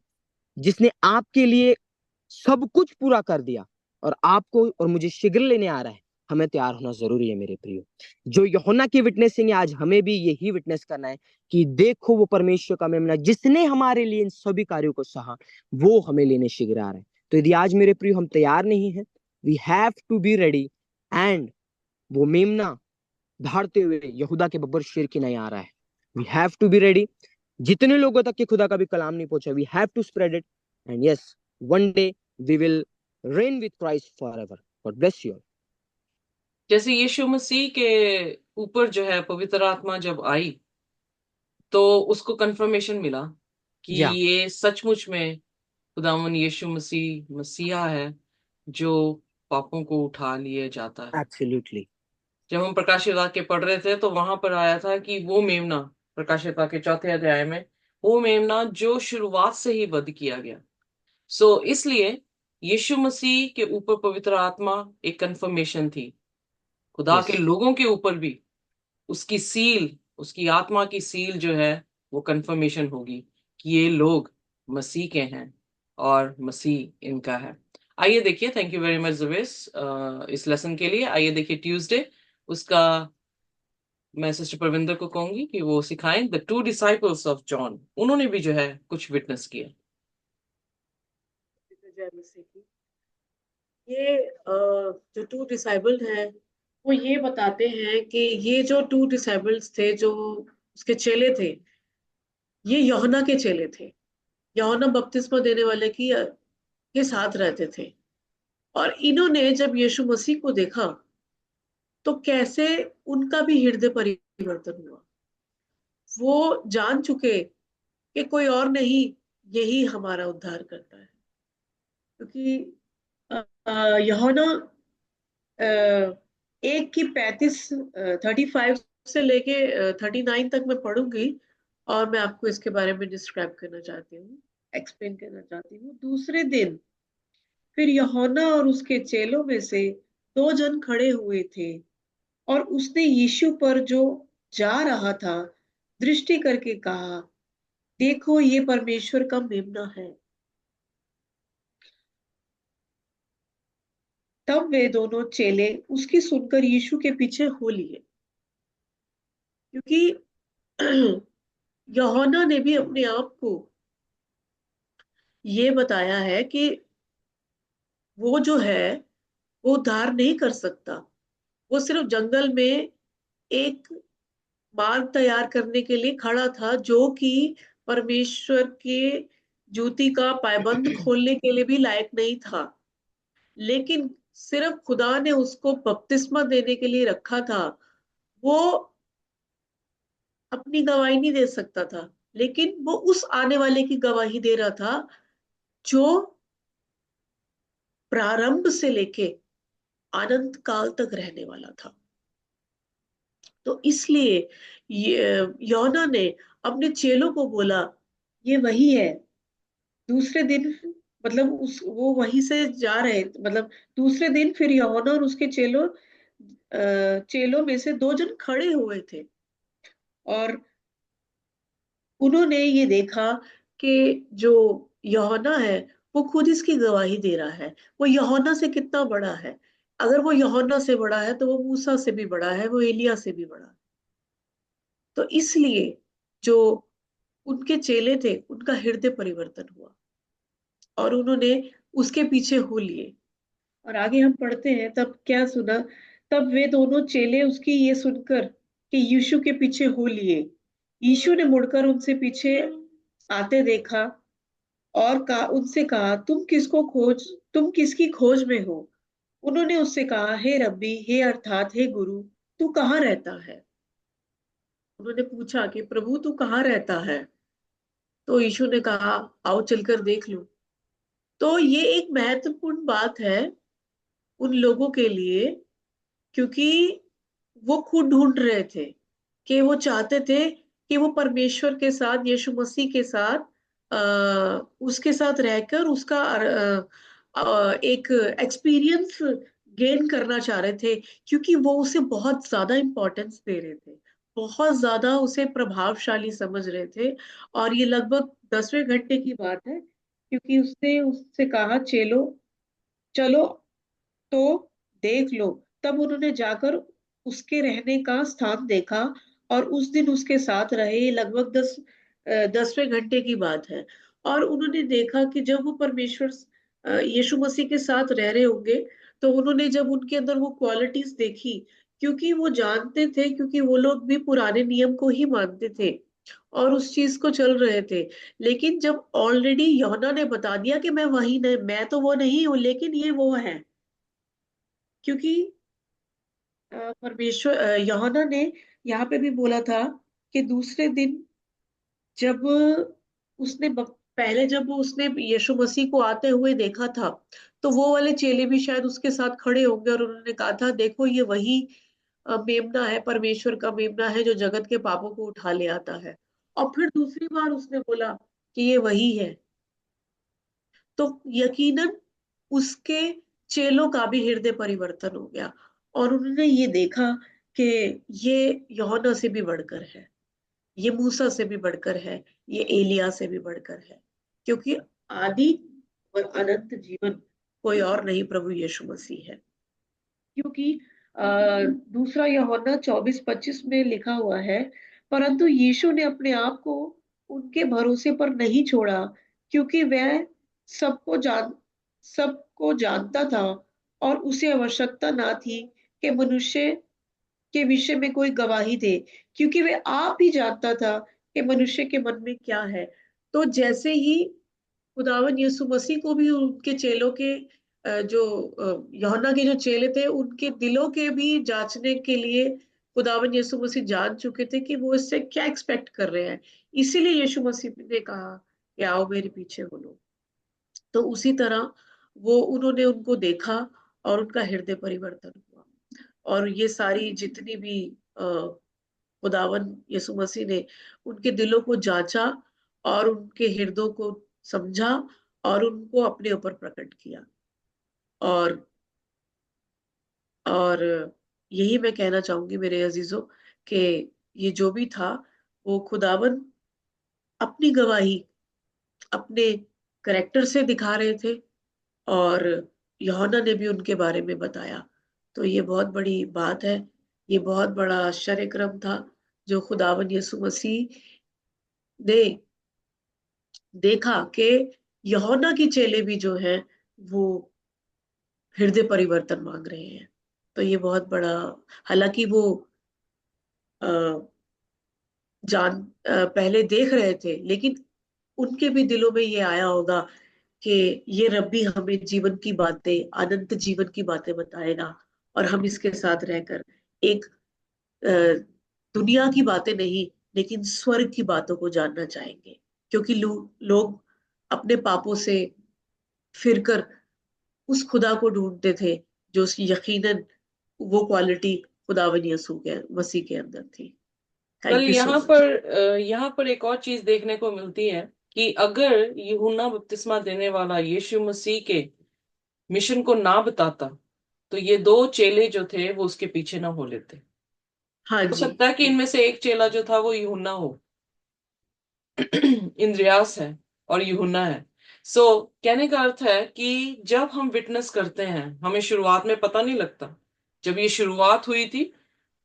जिसने आपके लिए सब कुछ पूरा कर दिया और आपको और मुझे शीघ्र लेने आ रहा है, हमें तैयार होना जरूरी है मेरे प्रियो। जो यूहन्ना की विटनेसिंग है, आज हमें भी यही विटनेस करना है कि देखो वो परमेश्वर का मेमना जिसने हमारे लिए इन सभी कार्यों को सहा, वो हमें लेने शीघ्र आ रहा है। तो यदि आज मेरे प्रियो हम तैयार नहीं है, we have to be ready. And वो मेमना धारते हुए यहूदा के बब्बर शेर की नहीं आ रहा है। We have to be ready. जितने लोगों तक के खुदा का भी कलाम नहीं पहुंचा, we have to spread it. And yes, one day we will reign with Christ forever. God bless you all. जैसे यीशु मसीह के ऊपर जो है पवित्र आत्मा जब आई, तो उसको कंफर्मेशन मिला कि Yeah, ये सचमुच में खुदावन यीशु मसीह मसीहा है जो पापों को उठा लिए जाता है। absolutely. जब हम प्रकाशित वाक्य पढ़ रहे थे, तो वहां पर आया था कि वो मेमना, प्रकाशित वाक्य 4 अध्याय में, वो मेमना जो शुरुआत से ही वध किया गया। सो इसलिए यीशु मसीह के ऊपर पवित्र आत्मा एक कंफर्मेशन थी। खुदा Yes. के लोगों के ऊपर भी उसकी सील, उसकी आत्मा की सील जो है, वो कंफर्मेशन होगी कि ये लोग मसीह के हैं और मसीह इनका है। आइए देखिए, थैंक यू वेरी मच जवेस इस लेसन के लिए। आइए देखिए ट्यूसडे उसका, मैं सिस्टर परविंदर को कहूंगी कि वो सिखाएं द 2 डिसाइपल्स ऑफ जॉन। उन्होंने भी जो है कुछ विटनेस किया। जय मसीह की। ये जो 2 डिसाइबल हैं, वो ये बताते हैं कि ये जो 2 डिसाइबल्स थे, जो उसके चेले थे, ये यूहन्ना के चेले थे। यूहन्ना बपतिस्मा देने वाले की के साथ रहते थे। और इन्होंने जब यीशु मसीह को देखा, तो कैसे उनका भी हृदय परिवर्तन हुआ। वो जान चुके कि कोई और नहीं, यही हमारा उद्धार करता है। क्योंकि यूहन्ना 1:35 से लेके 39 तक मैं पढ़ूंगी, और मैं आपको इसके बारे में डिस्क्राइब करना चाहती हूँ, एक्सप्लेन करना चाहती हूँ। दूसरे दिन फिर यूहन्ना और उसके चेलों में से 2 जन खड़े हुए थे, और उसने यीशु पर जो जा रहा था दृष्टि करके कहा, देखो ये परमेश्वर का मेमना है। तब वे दोनों चेले उसकी सुनकर यीशु के पीछे हो लिए। क्योंकि यूहन्ना ने भी अपने आप को ये बताया है कि वो जो है, वो उद्धार नहीं कर सकता। वो सिर्फ जंगल में एक मार्ग तैयार करने के लिए खड़ा था, जो कि परमेश्वर के जूती का पायबंद खोलने के लिए भी लायक नहीं था, लेकिन सिर्फ खुदा ने उसको बपतिस्मा देने के लिए रखा था। वो अपनी गवाही नहीं दे सकता था, लेकिन वो उस आने वाले की गवाही दे रहा था जो प्रारंभ से लेके अनंत काल तक रहने वाला था। तो इसलिए यौना ने अपने चेलों को बोला, ये वही है। दूसरे दिन, मतलब उस वो वहीं से जा रहे, मतलब दूसरे दिन फिर यौना और उसके चेलों में से 2 जन खड़े हुए थे, और उन्होंने ये देखा कि जो यूहन्ना है वो खुद इसकी गवाही दे रहा है। वो यूहन्ना से कितना बड़ा है? अगर वो यूहन्ना से बड़ा है तो वो मूसा से भी बड़ा है, वो एलिया से भी बड़ा है। तो इसलिए जो उनके चेले थे उनका हृदय परिवर्तन हुआ और उन्होंने उसके पीछे हो लिए। और आगे हम पढ़ते हैं, तब क्या सुना? तब वे दोनों चेले उसकी ये सुनकर कि यीशु के पीछे हो लिए। यीशु ने मुड़कर उनसे पीछे आते देखा और उनसे कहा, तुम किसकी खोज में हो? उन्होंने उससे कहा, हे रब्बी, हे अर्थात हे गुरु, तू कहाँ रहता है? उन्होंने पूछा कि प्रभु तू कहाँ रहता है? तो यीशु ने कहा, आओ चलकर देख लो। तो ये एक महत्वपूर्ण बात है उन लोगों के लिए, क्योंकि वो खुद ढूंढ रहे थे, कि वो चाहते थे कि वो परमेश्वर के साथ, यीशु मसीह के साथ, उसके साथ रहकर उसका एक एक्सपीरियंस गेन करना चाह रहे थे, क्योंकि वो उसे बहुत ज्यादा इंपॉर्टेंस दे रहे थे, बहुत ज्यादा उसे प्रभावशाली समझ रहे थे। और ये लगभग 10वें घंटे की बात है, क्योंकि उसने उससे कहा, चलो चलो तो देख लो। तब उन्होंने जाकर उसके रहने का स्थान देखा और उस दिन उसके साथ रहे। ये लगभग 10वें घंटे की बात है। और उन्होंने देखा कि जब वो परमेश्वर यीशु मसीह के साथ रह रहे होंगे, तो उन्होंने जब उनके अंदर वो क्वालिटीज देखी, क्योंकि वो जानते थे, क्योंकि वो लोग भी पुराने नियम को ही मानते थे और उस चीज को चल रहे थे। लेकिन जब ऑलरेडी यहोना ने बता दिया कि मैं वही नहीं, मैं तो वो नहीं हूं, लेकिन ये वो है, क्योंकि परमेश्वर यूहन्ना ने यहाँ पे भी बोला था कि दूसरे दिन जब पहले जब उसने यीशु मसीह को आते हुए देखा था, तो वो वाले चेले भी शायद उसके साथ खड़े होंगे और उन्होंने कहा था, देखो ये वही मेमना है, परमेश्वर का मेमना है जो जगत के पापों को उठा ले आता है। और फिर दूसरी बार उसने बोला कि ये वही है। तो यकीनन उसके चेलों का भी हृदय परिवर्तन हो गया और उन्होंने ये देखा कि ये यूहन्ना से भी बढ़कर है, ये मूसा से भी बढ़कर है, ये एलिया से भी बढ़कर है, क्योंकि आदि और अनंत जीवन कोई और नहीं, प्रभु यीशु मसीह है। क्योंकि दूसरा यूहन्ना 24:25 में लिखा हुआ है, परंतु यीशु ने अपने आप को उनके भरोसे पर नहीं छोड़ा, क्योंकि वह सबको जान सबको जानता था और उसे आवश्यकता ना थी कि मनुष्य के विषय में कोई गवाही दे, क्योंकि वह आप ही जानता था कि मनुष्य के मन में क्या है। तो जैसे ही खुदावन यीशु मसीह को भी उनके चेलों के जो यूहन्ना के जो चेले थे उनके दिलों के भी जांचने के लिए खुदावन यीशु मसीह जान चुके थे कि वो इससे क्या एक्सपेक्ट कर रहे हैं। इसीलिए यीशु मसीह ने कहा कि आओ मेरे पीछे हो लो। तो उसी तरह वो उन्होंने उनको देखा और उनका हृदय परिवर्तन हुआ। और ये सारी जितनी भी खुदावन यीशु मसीह ने उनके दिलों को जांचा और उनके हृदयों को समझा और उनको अपने ऊपर प्रकट किया। और और यही मैं कहना चाहूंगी मेरे अजीजों कि ये जो भी था, वो खुदावन अपनी गवाही अपने करेक्टर से दिखा रहे थे और यूहन्ना ने भी उनके बारे में बताया। तो ये बहुत बड़ी बात है, ये बहुत बड़ा आश्चर्यक्रम था जो खुदावन यीशु मसीह ने देखा कि यूहन्ना की चेले भी जो हैं वो हृदय परिवर्तन मांग रहे हैं। तो ये बहुत बड़ा, हालांकि वो पहले देख रहे थे, लेकिन उनके भी दिलों में ये आया होगा कि ये रब्बी हमें जीवन की बातें, अनंत जीवन की बातें बताएगा, और हम इसके साथ रहकर एक अ, दुनिया की बातें नहीं, लेकिन स्वर्ग की बातों को जानना चाहेंगे। क्योंकि लोग अपने पापों से फिरकर उस खुदा को ढूंढते थे जो यकीनन वो क्वालिटी खुदावन यसू के मसीह के अंदर थी। कल थैंक यू सो मच। यहाँ पर एक और चीज देखने को मिलती है कि अगर यूहन्ना बपतिस्मा देने वाला यीशु मसीह के मिशन को ना बताता, तो ये दो चेले जो थे वो उसके पीछे ना हो लेते। हाँ हो जी। सकता है कि इनमें से एक चेला जो था वो यूहन्ना हो। इंद्रियास है और यूहन्ना है। कहने का अर्थ है कि जब हम विटनेस करते हैं, हमें शुरुआत में पता नहीं लगता। जब ये शुरुआत हुई थी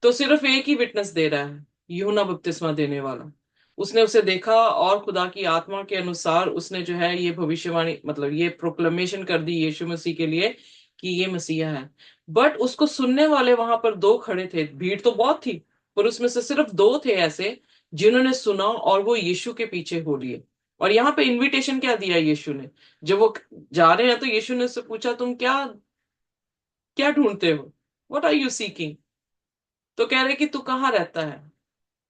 तो सिर्फ एक ही विटनेस दे रहा है, यूहन्ना बपतिस्मा देने वाला। उसने उसे देखा और खुदा की आत्मा के अनुसार उसने जो है ये भविष्यवाणी, मतलब ये प्रोक्लेमेशन कर दी यीशु मसीह के लिए कि ये मसीहा है। बट उसको सुनने वाले वहां पर दो खड़े थे, भीड़ तो बहुत थी, पर उसमें से सिर्फ दो थे ऐसे जिन्होंने सुना और वो यीशु के पीछे हो लिए। और यहाँ पे इनविटेशन क्या दिया यीशु ने? जब वो जा रहे हैं तो यीशु ने उससे पूछा, तुम क्या क्या ढूंढते हो? What are you seeking? तो कह रहे कि तू कहाँ रहता है?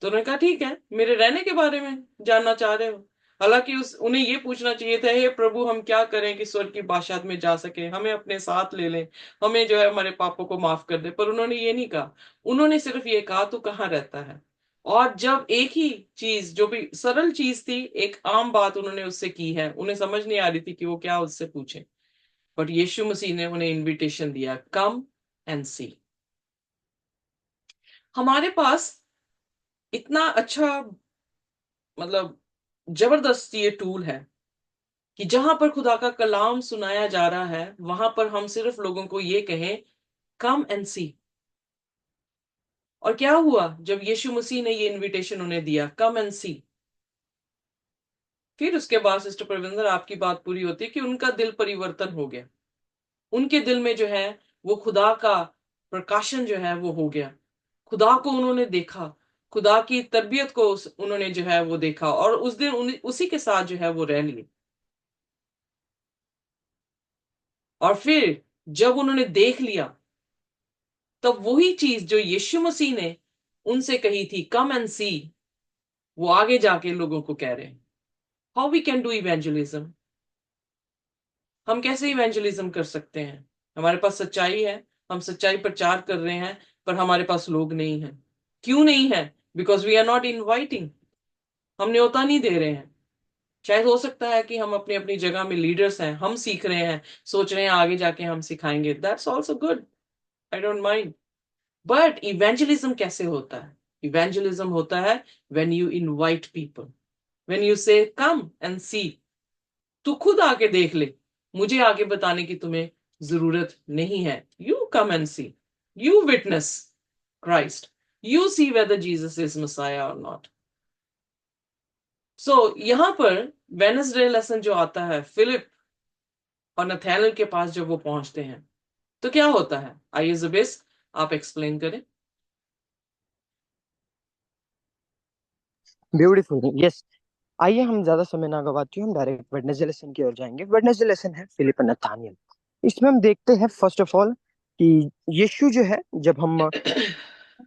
तो उन्होंने कहा ठीक है, मेरे रहने के बारे में जानना चाह रहे हो। हालांकि उस उन्हें ये पूछना चाहिए था, हे प्रभु हम क्या करें कि स्वर्ग की बादशाहत में जा सके, हमें अपने साथ ले लें, हमें जो है हमारे पापों को माफ कर दे। पर उन्होंने ये नहीं कहा। उन्होंने सिर्फ ये कहा तू कहाँ रहता है। और जब एक ही चीज, जो भी सरल चीज थी, एक आम बात उन्होंने उससे की है, उन्हें समझ नहीं आ रही थी कि वो क्या उससे पूछे, बट यीशु मसीह ने उन्हें इनविटेशन दिया, कम एंड सी। हमारे पास इतना अच्छा, मतलब जबरदस्त ये टूल है कि जहां पर खुदा का कलाम सुनाया जा रहा है वहां पर हम सिर्फ लोगों को ये कहें, कम एंड सी। और क्या हुआ जब यीशु मसीह ने ये इनविटेशन उन्हें दिया, कम एंड सी? फिर उसके बाद सिस्टर प्रविंदर आपकी बात पूरी होती है कि उनका दिल परिवर्तन हो गया। उनके दिल में जो है वो खुदा का प्रकाशन जो है वो हो गया। खुदा को उन्होंने देखा, खुदा की तरबियत को उन्होंने जो है वो देखा, और उस दिन उसी के साथ जो है वो रह लिए। और फिर जब उन्होंने देख लिया, तब वही चीज जो यीशु मसीह ने उनसे कही थी, कम एंड सी, वो आगे जाके लोगों को कह रहे हैं। How we can do evangelism? हम कैसे इवेंजलिज्म कर सकते हैं? हमारे पास सच्चाई है, हम सच्चाई प्रचार कर रहे हैं, पर हमारे पास लोग नहीं है। क्यों नहीं है? Because we are not inviting. हम न्योता नहीं दे रहे हैं। शायद हो सकता है कि हम अपनी अपनी जगह में लीडर्स हैं, हम सीख रहे हैं, सोच रहे हैं आगे जाके हम सिखाएंगे, that's also good, I don't mind. But evangelism कैसे होता है? इवेंजलिज्म होता है when you invite people, when you से कम एंड सी। तू खुद आके देख ले, मुझे आगे बताने की तुम्हें जरूरत नहीं है। You come and see, you witness Christ, you see whether Jesus is messiah और नॉट। यहां पर वेनसडे लेसन जो आता है, फिलिप और नथैनल के पास जब वो पहुंचते हैं तो क्या होता है? आइए जुबेस आप एक्सप्लेन करें। Beautiful, yes. आइए हम ज्यादा समय ना गवाते हुए हम डायरेक्ट वेडनेसडे लेसन की ओर जाएंगे। वेडनेसडे लेसन है फिलिप और नथानियल। इसमें हम देखते हैं फर्स्ट ऑफ ऑल कि यीशु जो है, जब हम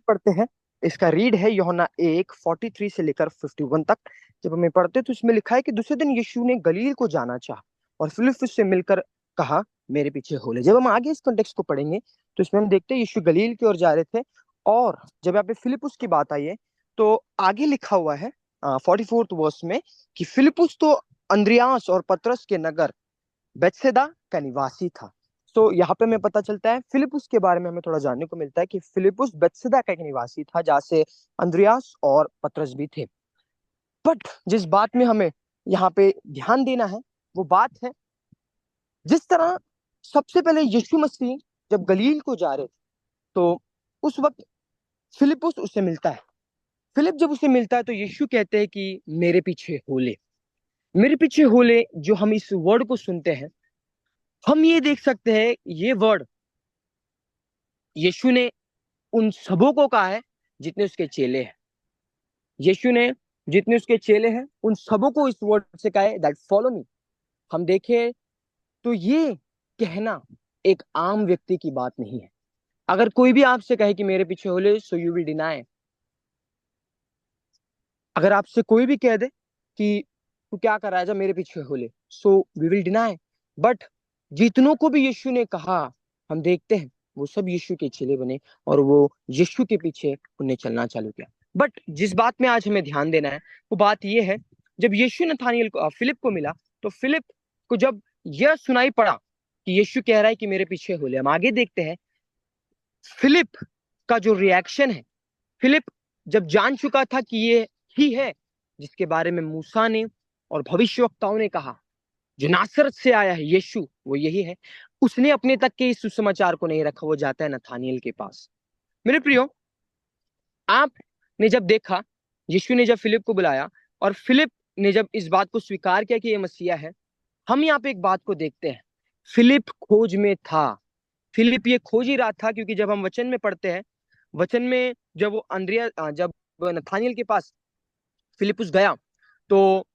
पढ़ते हैं, इसका रीड है यूहन्ना 1:43 से लेकर 51 तक। जब हमें पढ़ते हैं तो इसमें लिखा है कि दूसरे दिन यीशु ने गलील को जाना चाहा और फिलिप्पुस से मिलकर कहा, मेरे पीछे हो ले। जब हम आगे इस कॉन्टेक्स्ट को पढ़ेंगे तो इसमें हम देखते हैं यीशु गलील की ओर जा रहे थे, और जब यहाँ पे फिलिप्पुस की बात आई है तो आगे लिखा हुआ है 44th वर्स में कि फिलिप्पुस तो अंद्रियास और पतरस के नगर बेतसैदा का निवासी था। तो यहाँ पे हमें पता चलता है फिलिपुस के बारे में, हमें थोड़ा जानने को मिलता है कि फिलिपुस बेतसैदा का एक निवासी था जहाँ से अंद्रियास और पतरस भी थे। बट जिस बात में हमें यहाँ पे ध्यान देना है वो बात है, जिस तरह सबसे पहले यीशु मसीह जब गलील को जा रहे थे तो उस वक्त फिलिपुस उससे मिलता है। फिलिप जब उसे मिलता है तो यीशु कहते हैं कि मेरे पीछे हो ले। मेरे पीछे हो ले, जो हम इस वर्ड को सुनते हैं, हम ये देख सकते हैं ये वर्ड यीशु ने उन सबों को कहा है जितने उसके चेले हैं। यीशु ने जितने उसके चेले हैं उन सबों को इस वर्ड से कहा है दैट फॉलो मी। हम देखें तो ये कहना एक आम व्यक्ति की बात नहीं है। अगर कोई भी आपसे कहे कि मेरे पीछे हो ले, सो यू विल डिनाई। अगर आपसे कोई भी कह दे कि तू क्या कर रहा है, जब मेरे पीछे हो ले, so we will deny. But जितनों को भी यीशु ने कहा, हम देखते हैं वो सब यीशु के चेले बने और वो यीशु के पीछे उन्हें चलना चालू किया। बट जिस बात में आज हमें ध्यान देना है वो बात ये है, जब यीशु नथानियल को फिलिप को मिला, तो फिलिप को जब यह सुनाई पड़ा कि यीशु कह रहा है कि मेरे पीछे हो ले, हम आगे देखते हैं फिलिप का जो रिएक्शन है। फिलिप जब जान चुका था कि ये ही है जिसके बारे में मूसा ने और भविष्यवक्ताओं ने कहा, जो नासरत से आया है यीशु, वो यही है, उसने अपने तक के इस सुसमाचार को नहीं रखा, वो जाता है नथानियल के पास। मेरे प्रियो, आपने जब देखा यीशु ने जब फिलिप को बुलाया और फिलिप ने जब इस बात को स्वीकार किया कि ये मसीहा है, हम यहाँ पे एक बात को देखते हैं, फिलिप खोज में था। फिलिप ये खोज ही रहा था, क्योंकि जब हम वचन में पढ़ते हैं, वचन में जब वो जब नथानियल के पास फिलिपुस गया, तो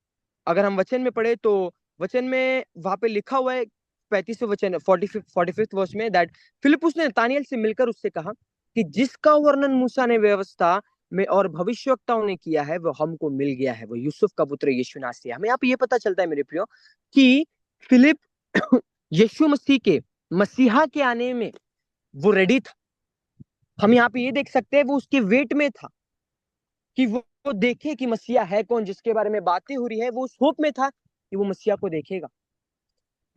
अगर हम वचन में पढ़े तो वचन में वहां पे लिखा हुआ है 35वें वचन 45th वर्ष में दैट फिलिपुस ने नतानियल से मिलकर उससे कहा कि जिसका वर्णन मूसा ने व्यवस्था में और भविष्यवक्ताओं ने किया है वो हमको मिल गया है, वो यूसुफ का पुत्र यीशु नासरी है। हमें यहाँ पे ये पता चलता है मेरे प्रियो कि फिलिप यीशु मसीह के मसीहा के आने में वो रेडी था। हम यहाँ पे ये देख सकते हैं वो उसके वेट में था कि वो देखे कि मसीहा है कौन, जिसके बारे में बातें हो रही है वो उस होप में था कि वो मसीहा को देखेगा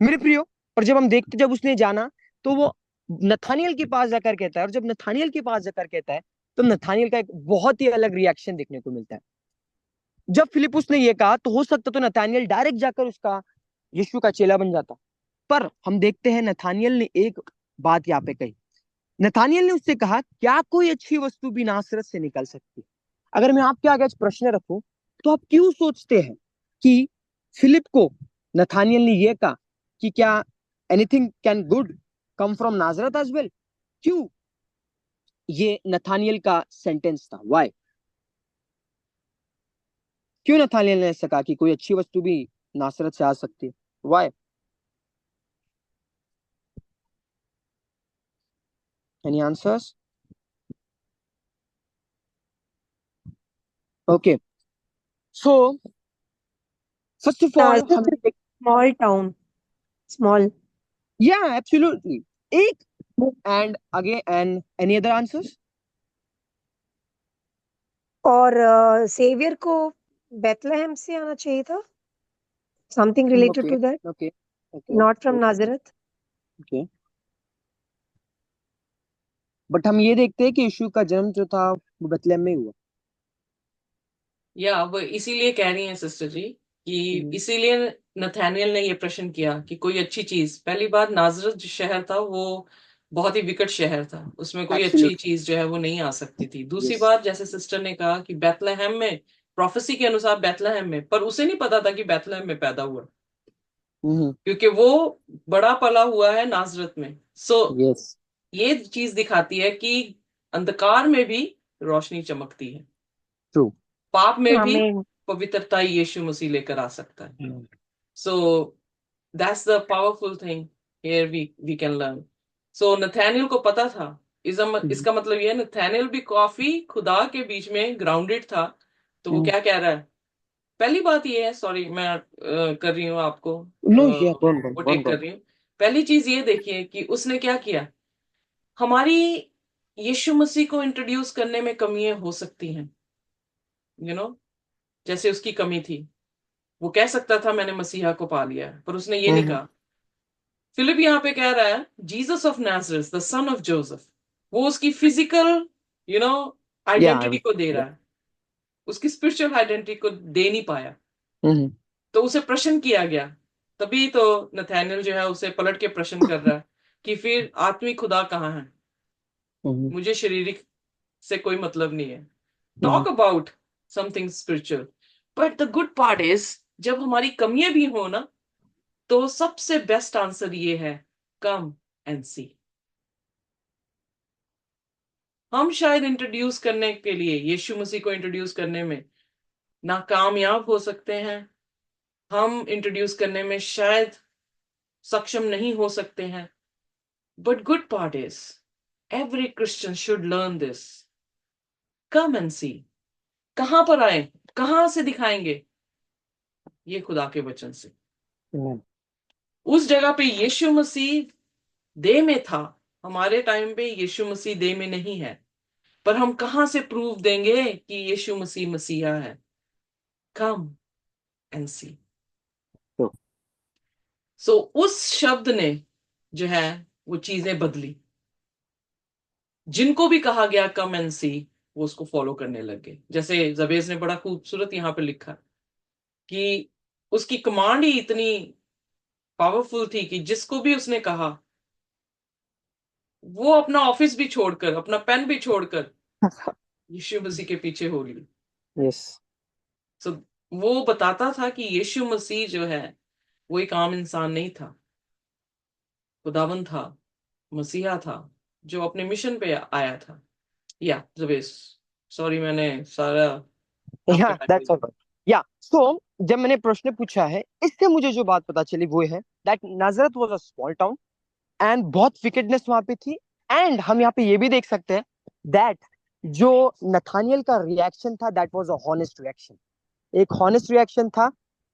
मेरे प्रियो। और जब हम देखते, जब उसने जाना तो वो नथानियल के पास जाकर कहता है, और जब नथानियल के पास जाकर कहता है तो नथानियल का एक बहुत ही अलग रिएक्शन देखने को मिलता है। जब फिलिपुस ने ये कहा तो हो सकता तो नथानियल डायरेक्ट जाकर उसका यीशु का चेला बन जाता, पर हम देखते हैं नथानियल ने एक बात यहाँ पे कही। नथानियल ने उससे कहा, क्या कोई अच्छी वस्तु भी नासरत से निकल सकती है? अगर मैं आपके आगे आज प्रश्न रखूं तो आप क्यों सोचते हैं कि फिलिप को नथानियल ने यह कहा कि क्या anything can good come from Nazareth as well? क्यों ये नथानियल का सेंटेंस था? वाई? क्यों नथानियल ने ऐसा कहा कि कोई अच्छी वस्तु भी नासरत से आ सकती है? Why? Any answers? Okay, so first of all Nazareth हमें is a small town. Small. या एब्सोल्युटली एक and again and any other answers? और सेवियर को बेथलेहेम से आना चाहिए था. Something related okay to that. Okay okay Not from Nazareth. Okay. But हम ये देखते हैं कि यीशु का जन्म जो था वो बेथलेहम में ही हुआ। या वो इसीलिए कह रही हैं सिस्टर जी कि हम्म। इसीलिए नथानियल ने ये प्रश्न किया कि कोई अच्छी चीज, पहली बात नाजरत जो शहर था वो बहुत ही विकट शहर था, उसमें कोई अच्छी Absolutely. चीज जो है वो नहीं आ सकती थी। दूसरी Yes. बात, जैसे सिस्टर ने कहा कि बेथलेहम में, प्रोफेसी के अनुसार बेथलेहम में, पर उसे नहीं पता था कि बेथलेहम में पैदा हुआ, हम्म। क्योंकि वो बड़ा पला हुआ है नाजरत में। Yes. ये चीज दिखाती है कि अंधकार में भी रोशनी चमकती है, True. पाप में भी Amen. पवित्रता यीशु मसीह लेकर आ सकता है। हम्म। So that's the powerful thing here we can learn. So Nathaniel को पता था, इसका मतलब ये है नथानियल भी काफी खुदा के बीच में ग्राउंडेड था। तो वो क्या कह रहा है? पहली बात ये है, सॉरी मैं कर रही हूँ आपको, No, yeah, go on, वो go on, टेक go कर on. रही हूँ। पहली चीज ये देखिए कि उसने क्या किया। हमारी यीशु मसीह को इंट्रोड्यूस करने में कमियां हो सकती हैं, जैसे उसकी कमी थी। वो कह सकता था मैंने मसीहा को पा लिया है, पर उसने ये नहीं कहा। फिलिप यहाँ पे कह रहा है Jesus of Nazareth the son of Joseph, वो उसकी फिजिकल आइडेंटिटी को दे रहा है, उसकी स्पिरिचुअल आइडेंटिटी को दे नहीं पाया। तो उसे प्रश्न किया गया, तभी तो नथानियल जो है उसे पलट के प्रश्न कर रहा है कि फिर आत्मिक खुदा कहाँ है? मुझे शारीरिक से कोई मतलब नहीं है। Talk about something spiritual. But the good part is, जब हमारी कमियां भी हो ना, तो सबसे बेस्ट आंसर ये है, कम एंड सी। हम शायद इंट्रोड्यूस करने के लिए, यीशु मसीह को इंट्रोड्यूस करने में नाकामयाब हो सकते हैं, हम इंट्रोड्यूस करने में शायद सक्षम नहीं हो सकते हैं, but good part is every Christian should learn this. Come and see. कहां पर आए, कहां से दिखाएंगे? ये खुदा के वचन से। Amen. उस जगह पे यीशु मसीह देह में था, हमारे टाइम पे यीशु मसीह देह में नहीं है, पर हम कहां से प्रूव देंगे कि यीशु मसीह मसीहा है? कम एंड सी। तो सो उस शब्द ने जो है वो चीजें बदली। जिनको भी कहा गया कम एंड सी, वो उसको फॉलो करने लग गए। जैसे जबेज ने बड़ा खूबसूरत यहां पे लिखा कि उसकी कमांड ही इतनी पावरफुल थी कि जिसको भी उसने कहा, वो अपना ऑफिस भी छोड़कर, अपना पेन भी छोड़कर यीशु मसीह के पीछे हो ली। यस, सो वो बताता था कि यीशु मसीह जो है वो एक आम इंसान नहीं था, खुदावन था, मसीहा था, जो अपने मिशन पे आया था। या जबेस, सॉरी मैंने सारा आपका या टाइम ले दैट्स लिया। ऑल। या सो जब मैंने प्रश्न पूछा है, इससे मुझे जो बात पता चली वो है that नाजरत was a small town and बहुत विकेटनेस वहां पे थी। एंड हम यहाँ पे ये भी देख सकते हैं दैट जो नथानियल का रिएक्शन था that was a honest reaction, एक हॉनेस्ट रिएक्शन था,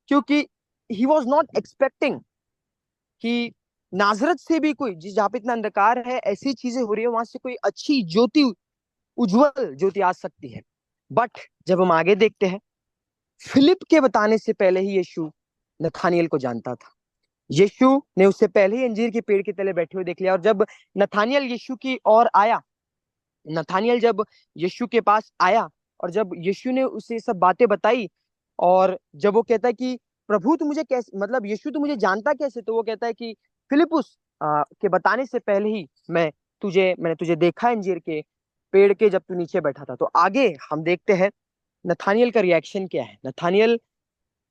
क्योंकि ही वाज नॉट एक्सपेक्टिंग कि नाजरत से भी कोई, जिस जहाँ पे इतना अंधकार है, ऐसी चीजें हो रही है, वहां से कोई अच्छी ज्योति, उज्जवल ज्योति आ सकती है। बट जब हम आगे देखते हैं, फिलिप के बताने से पहले ही यीशु नथानियल को जानता था। यीशु ने उससे पहले ही अंजीर के पेड़ के तले बैठे हुए देख लिया। और जब नथानियल यीशु की ओर आया, नथानियल जब यीशु के पास आया और जब यीशु ने उसे सब बातें बताई, और जब वो कहता है कि प्रभु तू मुझे कैसे, मतलब यीशु तू मुझे जानता कैसे, तो वो कहता है कि फिलिपुस के बताने से पहले ही मैंने तुझे देखा अंजीर के पेड़ के जब तू नीचे बैठा था। तो आगे हम देखते हैं नथानियल का रिएक्शन क्या है। नथानियल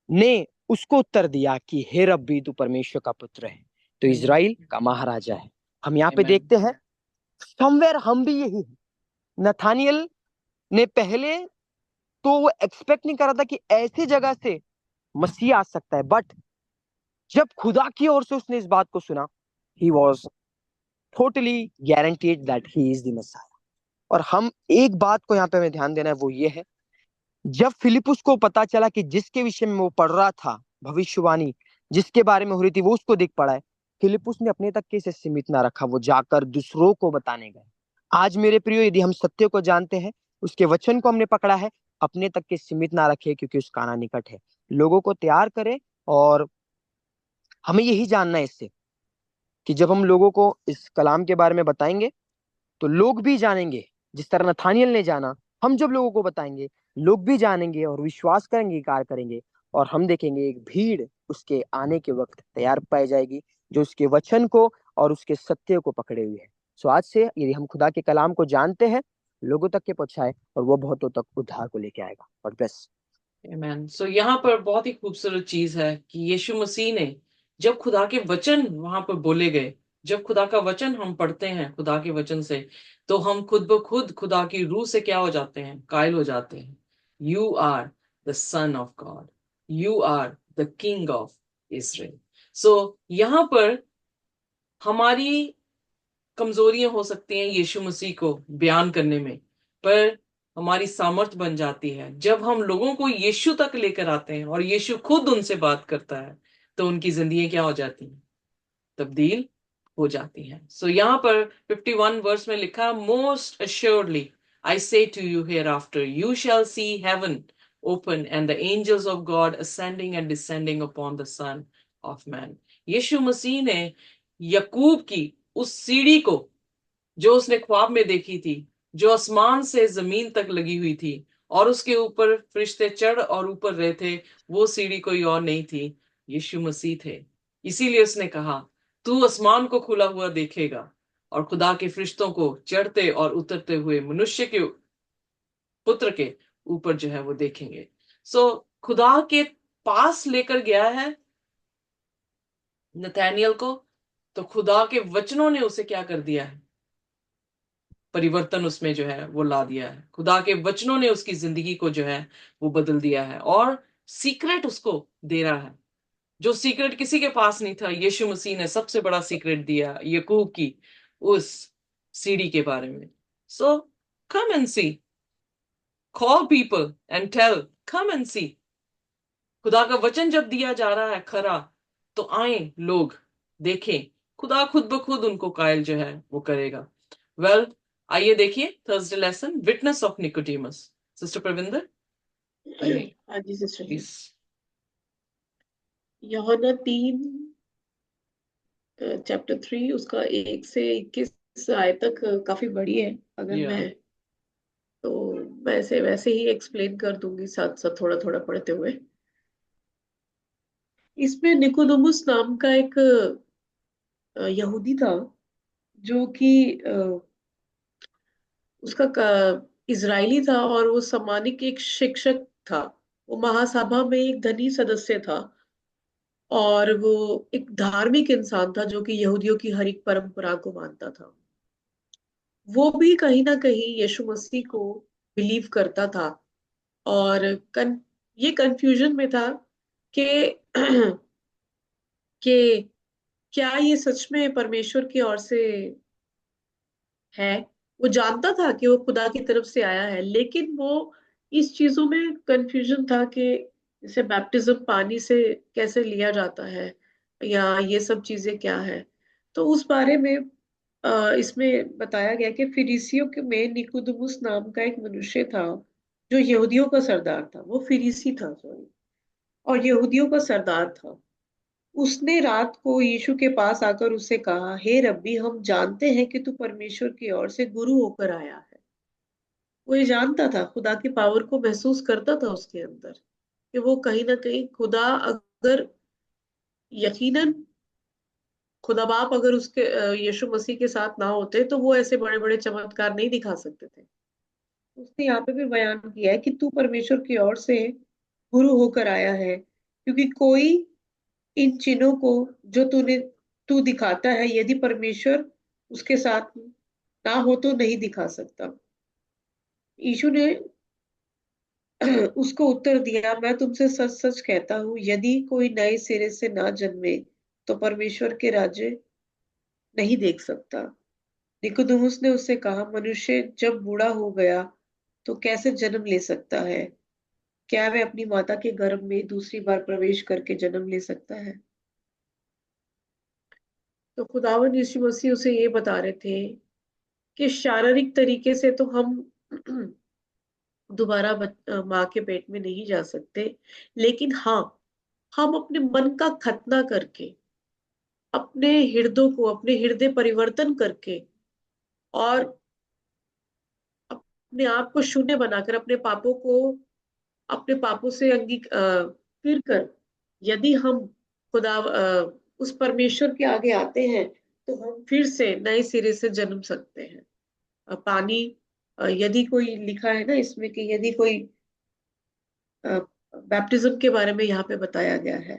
ने उसको उत्तर दिया कि हे रब्बी तू परमेश्वर का पुत्र है, तो इजराइल का महाराजा है। हम यहाँ पे Amen. देखते हैं समवेयर हम भी यही है। नथानियल ने पहले तो वो एक्सपेक्ट नहीं कर रहा था कि ऐसी जगह से मसीह आ सकता है, बट जब खुदा की ओर से उसने इस बात को सुना, he was totally guaranteed that he is the मसीहा। और हम एक बात को यहाँ पे हमें ध्यान देना है, वो ये है, जब फिलिपुस को पता चला कि जिसके विषय में वो पढ़ रहा था, भविष्यवाणी जिसके बारे में हो रही थी, वो उसको दिख पड़ा है, फिलिपुस ने अपने तक के इसे सीमित ना रखा, वो जाकर दूसरों को बताने गए। आज मेरे प्रियो, यदि हम सत्य को जानते हैं, उसके वचन को हमने पकड़ा है, अपने तक के सीमित ना रखे, क्योंकि उसका आना निकट है। लोगों को तैयार करें। और हमें यही जानना है इससे कि जब हम लोगों को इस कलाम के बारे में बताएंगे, तो लोग भी जानेंगे, जिस तरह नथानियल ने जाना। हम जब लोगों को बताएंगे, लोग भी जानेंगे और विश्वास करेंगे, कार्य करेंगे। और हम देखेंगे एक भीड़ उसके आने के वक्त तैयार पाई जाएगी, जो उसके वचन को और उसके सत्य को पकड़े हुए है। सो आज से यदि हम खुदा के कलाम को जानते हैं, लोगों तक के पहुंचाए, और वो बहुतों तक उद्धार को लेके आएगा। और बस Amen. सो यहाँ पर बहुत ही खूबसूरत चीज है कि यीशु मसीह ने, जब खुदा के वचन वहां पर बोले गए, जब खुदा का वचन हम पढ़ते हैं खुदा के वचन से, तो हम खुद ब खुद खुदा की रूह से क्या हो जाते हैं? कायल हो जाते हैं। You are the son of God, you are the king of Israel. So यहाँ पर हमारी कमजोरियां हो सकती हैं यीशु मसीह को बयान करने में, पर हमारी सामर्थ बन जाती है जब हम लोगों को यीशु तक लेकर आते हैं और यीशु खुद उनसे बात करता है, तो उनकी जिंदगी क्या हो जाती है? तब्दील हो जाती हैं। सो यहाँ पर 51 वर्स में लिखा, most assuredly I say to you hereafter you shall see heaven open and the angels of God ascending and descending upon the Son of Man। यीशु मसीह ने यकूब की उस सीढ़ी को, जो उसने ख्वाब में देखी थी, जो आसमान से जमीन तक लगी हुई थी और उसके ऊपर फरिश्ते चढ़ और ऊपर रहे थे, वो सीढ़ी कोई और नहीं थी, यीशु मसीह थे। इसीलिए उसने कहा, तू आसमान को खुला हुआ देखेगा और खुदा के फरिश्तों को चढ़ते और उतरते हुए मनुष्य के पुत्र के ऊपर जो है वो देखेंगे। सो खुदा के पास लेकर गया है नथानियल को, तो खुदा के वचनों ने उसे क्या कर दिया है? परिवर्तन उसमें जो है वो ला दिया है। खुदा के वचनों ने उसकी जिंदगी को जो है वो बदल दिया है और सीक्रेट उसको दे रहा है, जो सीक्रेट किसी के पास नहीं था। यीशु मसीह ने सबसे बड़ा सीक्रेट दिया याकूब की उस सीढ़ी के बारे में। So come and see, call people and tell, come and see. खुदा का वचन जब दिया जा रहा है खरा, तो आए लोग देखें, खुदा खुद ब खुद उनको कायल जो है वो करेगा। वेल, आइए देखिए Thursday lesson, witness of Nicodemus. Sister Pravinder, आइए हाँ जी सिस्टर जी। प्लीज। यूहन्ना 3 चैप्टर 3 उसका 1 से 21 आयत तक काफी बड़ी है। अगर या तो वैसे वैसे ही एक्सप्लेन कर दूंगी साथ साथ थोड़ा थोड़ा पढ़ते हुए। इसमें निकोदेमुस नाम का एक यहूदी था, जो कि उसका इजरायली था और वो सामाजिक एक शिक्षक था। वो महासभा में एक धनी सदस्य था और वो एक धार्मिक इंसान था जो कि यहूदियों की हर एक परंपरा को मानता था। वो भी कहीं ना कहीं यीशु मसीह को बिलीव करता था और ये कंफ्यूजन में था कि कि क्या ये सच में परमेश्वर की ओर से है। वो जानता था कि वो खुदा की तरफ से आया है, लेकिन वो इस चीजों में कंफ्यूजन था कि जैसे बैप्टिज्म पानी से कैसे लिया जाता है या ये सब चीजें क्या है। तो उस बारे में इसमें बताया गया कि फिरिसियों के में निकुदेमुस नाम का एक मनुष्य था, जो यहूदियों का सरदार था। वो फिरीसी था, सॉरी, और यहूदियों का सरदार था। उसने रात को यीशु के पास आकर उससे कहा, हे रब्बी, हम जानते हैं कि तू परमेश्वर की ओर से गुरु होकर आया है। वो ये जानता था, खुदा की पावर को महसूस करता था उसके अंदर, कि वो कहीं ना कहीं खुदा, अगर यकीनन खुदा बाप अगर उसके यीशु मसीह के साथ ना होते तो वो ऐसे बड़े बड़े चमत्कार नहीं दिखा सकते थे। उसने यहाँ पे भी बयान किया है कि तू परमेश्वर की ओर से गुरु होकर आया है, क्योंकि कोई इन चिन्हों को जो तू दिखाता है, यदि परमेश्वर उसके साथ ना हो तो नहीं दिखा सकता। यीशु ने उसको उत्तर दिया, मैं तुमसे सच सच कहता हूँ, यदि कोई नए सिरे से ना जन्मे तो परमेश्वर के राज्य नहीं देख सकता। निकोदेमुस ने उससे कहा, मनुष्य जब बूढ़ा हो गया तो कैसे जन्म ले सकता है? क्या वह अपनी माता के गर्भ में दूसरी बार प्रवेश करके जन्म ले सकता है? तो खुदावन यीशु मसीह उसे ये बता रहे थे कि शारीरिक तरीके से तो हम दोबारा माँ के पेट में नहीं जा सकते, लेकिन हाँ, हम अपने मन का खतना करके, अपने हृदय परिवर्तन करके और अपने आप को शून्य बनाकर अपने पापों से फिर कर, यदि हम खुदा उस परमेश्वर के आगे आते हैं तो हम फिर से नए सिरे से जन्म सकते हैं। पानी, यदि कोई लिखा है ना इसमें कि यदि कोई बैप्टिज्म के बारे में यहाँ पे बताया गया है,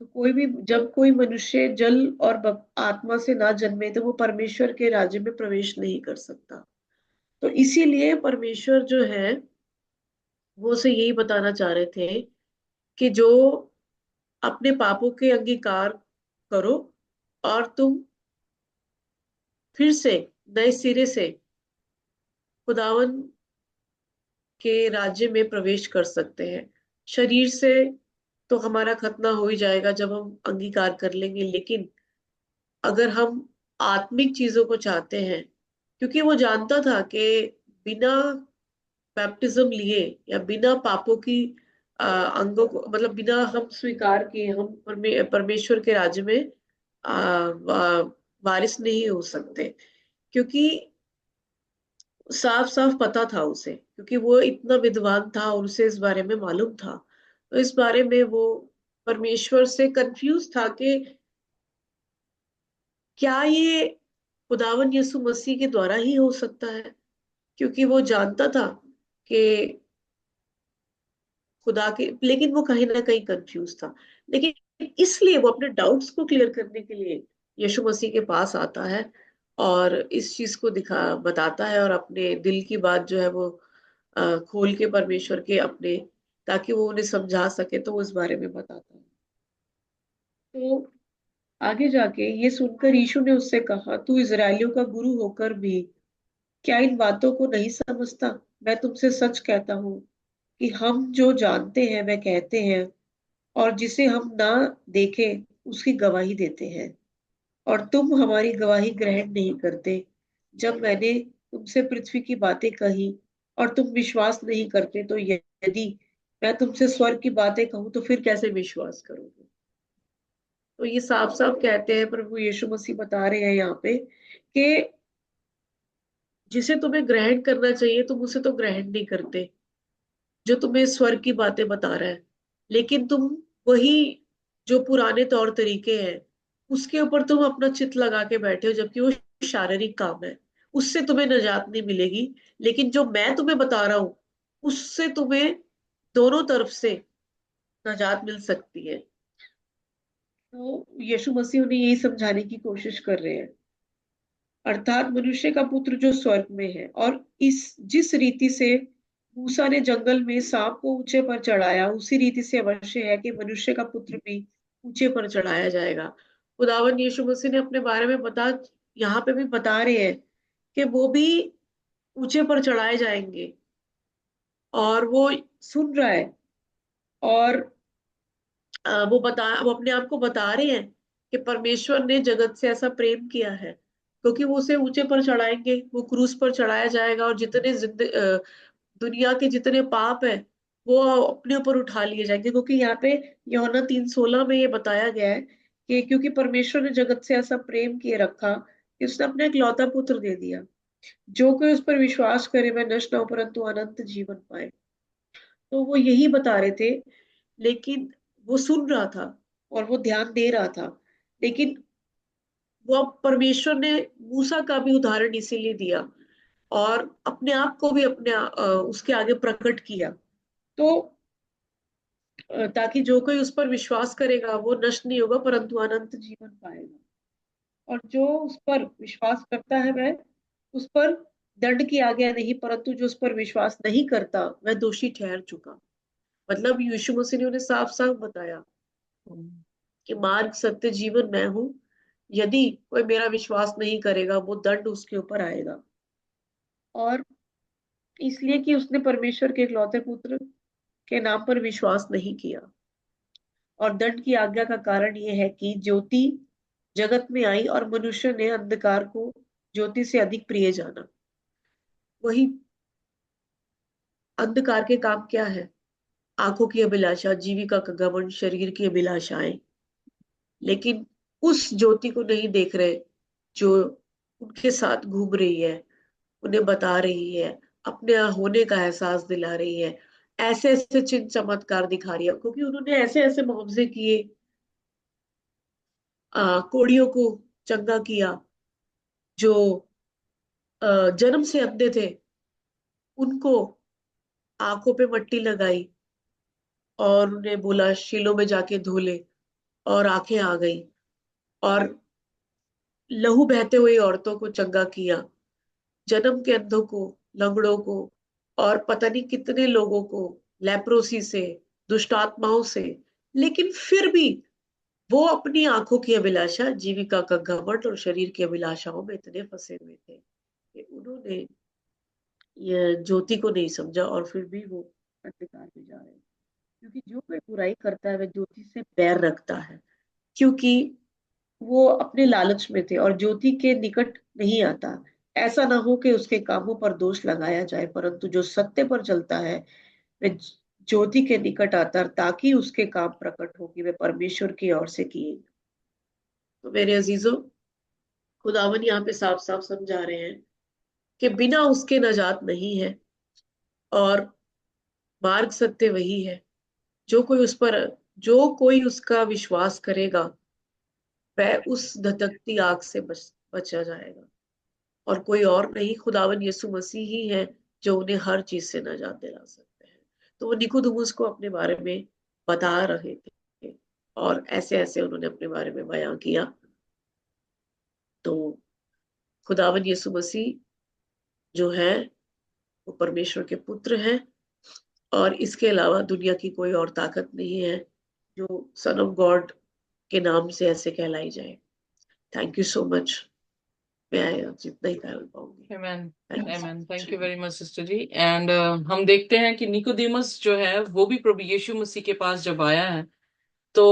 तो कोई भी, जब कोई मनुष्य जल और आत्मा से ना जन्मे तो वो परमेश्वर के राज्य में प्रवेश नहीं कर सकता। तो इसीलिए परमेश्वर जो है वो उसे यही बताना चाह रहे थे कि जो अपने पापों के अंगीकार करो और तुम फिर से नए सिरे से खुदावन के राज्य में प्रवेश कर सकते हैं। शरीर से तो हमारा खतना हो ही जाएगा जब हम अंगीकार कर लेंगे, लेकिन अगर हम आत्मिक चीजों को चाहते हैं, क्योंकि वो जानता था कि बिना बैप्टिज्म लिए या बिना पापों की अंगों को, मतलब बिना हम स्वीकार किए, हम परमेश्वर के राज्य में वारिस नहीं हो सकते। क्योंकि साफ साफ पता था उसे, क्योंकि वो इतना विद्वान था और उसे इस बारे में मालूम था। तो इस बारे में वो परमेश्वर से कंफ्यूज था कि क्या ये खुदावन यीशु मसीह के द्वारा ही हो सकता है, क्योंकि वो जानता था कि खुदा के, लेकिन वो कहीं ना कहीं कंफ्यूज था। लेकिन इसलिए वो अपने डाउट्स को क्लियर करने के लिए यीशु मसीह के पास आता है और इस चीज को बताता है और अपने दिल की बात जो है वो खोल के परमेश्वर के अपने, ताकि वो उन्हें समझा सके, तो वो इस बारे में बताता है। तो आगे जाके ये सुनकर यीशु ने उससे कहा, तू इजरायलियों का गुरु होकर भी क्या इन बातों को नहीं समझता? मैं तुमसे सच कहता हूँ कि हम जो जानते हैं वह कहते हैं, और जिसे हम ना देखे उसकी गवाही देते हैं, और तुम हमारी गवाही ग्रहण नहीं करते। जब मैंने तुमसे पृथ्वी की बातें कही और तुम विश्वास नहीं करते, तो यदि मैं तुमसे स्वर्ग की बातें कहूं तो फिर कैसे विश्वास करोगे? तो ये साफ साफ कहते हैं, प्रभु यीशु मसीह बता रहे हैं यहाँ पे कि जिसे तुम्हें ग्रहण करना चाहिए तुम उसे तो ग्रहण नहीं करते, जो तुम्हें स्वर्ग की बातें बता रहा है, लेकिन तुम वही जो पुराने तौर तरीके हैं उसके ऊपर तुम अपना चित लगा के बैठे हो, जबकि वो शारीरिक काम है, उससे तुम्हें निजात नहीं मिलेगी। लेकिन जो मैं तुम्हें बता रहा हूं उससे तुम्हें दोनों तरफ से निजात मिल सकती है। तो यीशु मसीह उन्हें यही समझाने की कोशिश कर रहे हैं, अर्थात मनुष्य का पुत्र जो स्वर्ग में है, और इस जिस रीति से मूसा ने जंगल में सांप को ऊंचे पर चढ़ाया, उसी रीति से अवश्य है कि मनुष्य का पुत्र भी ऊंचे पर चढ़ाया जाएगा। खुदावन यीशु मसीह ने अपने बारे में यहाँ पे भी बता रहे हैं कि वो भी ऊंचे पर चढ़ाए जाएंगे, और वो सुन रहा है। और वो अपने आप को बता रहे हैं कि परमेश्वर ने जगत से ऐसा प्रेम किया है, क्योंकि वो उसे ऊंचे पर चढ़ाएंगे, वो क्रूस पर चढ़ाया जाएगा, और दुनिया के जितने पाप है वो अपने ऊपर उठा लिए जाएंगे। क्योंकि यहाँ पे यूहन्ना 3:16 में ये बताया गया है कि क्योंकि परमेश्वर ने जगत से ऐसा प्रेम किए रखा कि उसने अपने इकलौता पुत्र दे दिया, जो कोई उस पर विश्वास करे वह नष्ट न हो परंतु अनंत जीवन पाए। तो वो यही बता रहे थे, लेकिन वो सुन रहा था और वो ध्यान दे रहा था, लेकिन वो अब परमेश्वर ने मूसा का भी उदाहरण इसीलिए दिया और अपने आप को भी उसके आगे प्रकट किया, तो ताकि जो कोई उस पर विश्वास करेगा वो नष्ट नहीं होगा परंतु अनंत जीवन पाएगा। और जो उस पर विश्वास करता है वह उस पर दंड की आज्ञा नहीं, परंतु जो उस पर विश्वास नहीं करता वह दोषी ठहर चुका। मतलब यीशु मसीह ने उन्हें साफ साफ बताया कि मार्ग सत्य जीवन मैं हूं, यदि कोई मेरा विश्वास नहीं करेगा वो दंड उसके ऊपर आएगा। और इसलिए कि उसने परमेश्वर के इकलौते पुत्र के नाम पर विश्वास नहीं किया। और दंड की आज्ञा का कारण यह है कि ज्योति जगत में आई और मनुष्य ने अंधकार को ज्योति से अधिक प्रिय जाना। वही अंधकार के काम क्या है? आंखों की अभिलाषा, जीविका का घमंड, शरीर की अभिलाषाएं। लेकिन उस ज्योति को नहीं देख रहे जो उनके साथ घूम रही है, उन्हें बता रही है, अपने होने का एहसास दिला रही है, ऐसे ऐसे चिन्ह चमत्कार दिखा रही है, क्योंकि उन्होंने ऐसे ऐसे मुआवजे किए, कोढ़ियों को चंगा किया, जो जन्म से अंधे थे उनको आंखों पे मट्टी लगाई और उन्हें बोला शीलो में जाके धो ले, और आंखें आ गई। और लहू बहते हुए औरतों को चंगा किया, जन्म के अंधों को, लंगड़ों को, और पता नहीं कितने लोगों को लेप्रोसी से, दुष्ट आत्माओं से। लेकिन फिर भी वो अपनी आंखों की अभिलाषा, जीविका का घमंड और शरीर की अभिलाषाओं में इतने फंसे हुए थे कि उन्होंने ये ज्योति को नहीं समझा, और फिर भी वो अंधकार में जा रहे हैं। क्योंकि जो कोई बुराई करता है वह ज्योति से बैर रखता है, क्योंकि वो अपने लालच में थे और ज्योति के निकट नहीं आता, ऐसा ना हो कि उसके कामों पर दोष लगाया जाए। परंतु जो सत्य पर चलता है वह ज्योति के निकट आता है, ताकि उसके काम प्रकट हो कि वे परमेश्वर की ओर से किए। तो मेरे अजीजों, खुदावन यहाँ पे साफ साफ समझा रहे हैं कि बिना उसके नजात नहीं है, और मार्ग सत्य वही है। जो कोई उसका विश्वास करेगा वह उस धधकती आग से बचा जाएगा, और कोई और नहीं, खुदावन यीशु मसीह ही है जो उन्हें हर चीज से नजात दिला सकते हैं। तो वो निकोदेमुस को अपने बारे में बता रहे थे, और ऐसे ऐसे उन्होंने अपने बारे में बयां किया। तो खुदावन यीशु मसीह जो है वो परमेश्वर के पुत्र हैं, और इसके अलावा दुनिया की कोई और ताकत नहीं है जो सन ऑफ गॉड के नाम से ऐसे कहलाई जाए। Thank you so much. मैं जितना ही कह पाऊंगी। Amen. Thank you so Amen. Thank much. you very much, sister ji. And हम देखते हैं कि निकोदेमस जो है वो भी प्रभु यीशु मसीह के पास जब आया है तो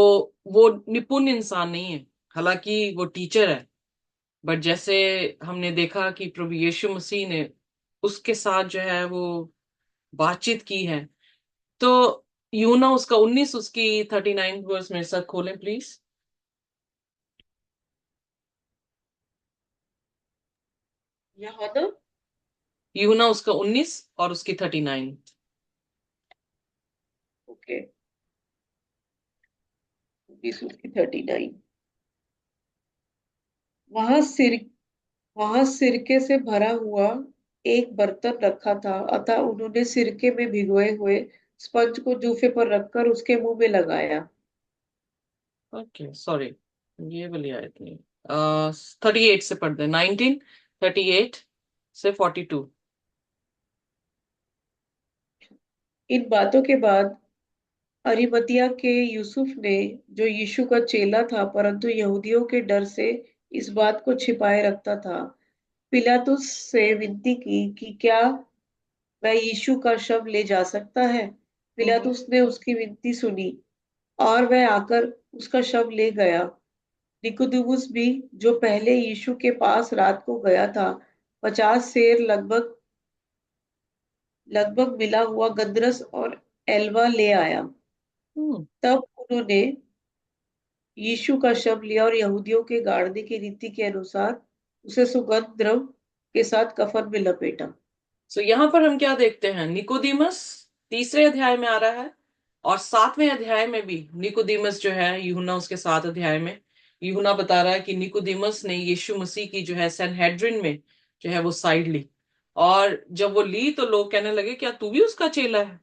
वो निपुण इंसान नहीं है, हालांकि वो टीचर है। बट जैसे हमने देखा कि प्रभु यीशु मसीह ने उसके साथ जो है वो बातचीत की है। तो यूना उसका 19 उसकी 39 वर्स मेरे साथ खोलें प्लीज। यहाँ ना यूना उसका 19 और उसकी 39। ओके, 39। वहां सिर वहां सिरके से भरा हुआ एक बर्तन रखा था, अतः उन्होंने सिरके में भिगोए हुए स्पंज को जूफे पर रखकर उसके मुंह में लगाया। ओके सॉरी, ये वाली आयत नहीं। 38 से पढ़ते हैं, 1938 से 42। इन बातों के बाद अरिमतिया के यूसुफ ने, जो यीशु का चेला था परंतु यहूदियों के डर से इस बात को छिपाए रखता था, पिलातुस से विनती की कि क्या वह यीशु का शव ले जा सकता है। पिलातुस ने उसकी विनती सुनी और वह आकर उसका शव ले गया। निकोदेमुस भी, जो पहले यीशु के पास रात को गया था, 50 सेर लगभग लगभग मिला हुआ गंधरस और एलवा ले आया। हम्म। तब उन्होंने यीशु का शव लिया और यहूदियों के गाड़ने की रीति के अनुसार उसे सुगंध द्रव्य के साथ कफन में लपेटा। सो यहाँ पर हम क्या देखते हैं, निकोदेमस तीसरे अध्याय में आ रहा है और 7वें अध्याय में भी निकोदेमस जो है, यूहन्ना उसके 7 अध्याय में यूहन्ना बता रहा है कि निकोदेमस ने यीशु मसीह की जो है सैनहेड्रिन में जो है वो साइड ली, और जब वो ली तो लोग कहने लगे क्या तू भी उसका चेला है।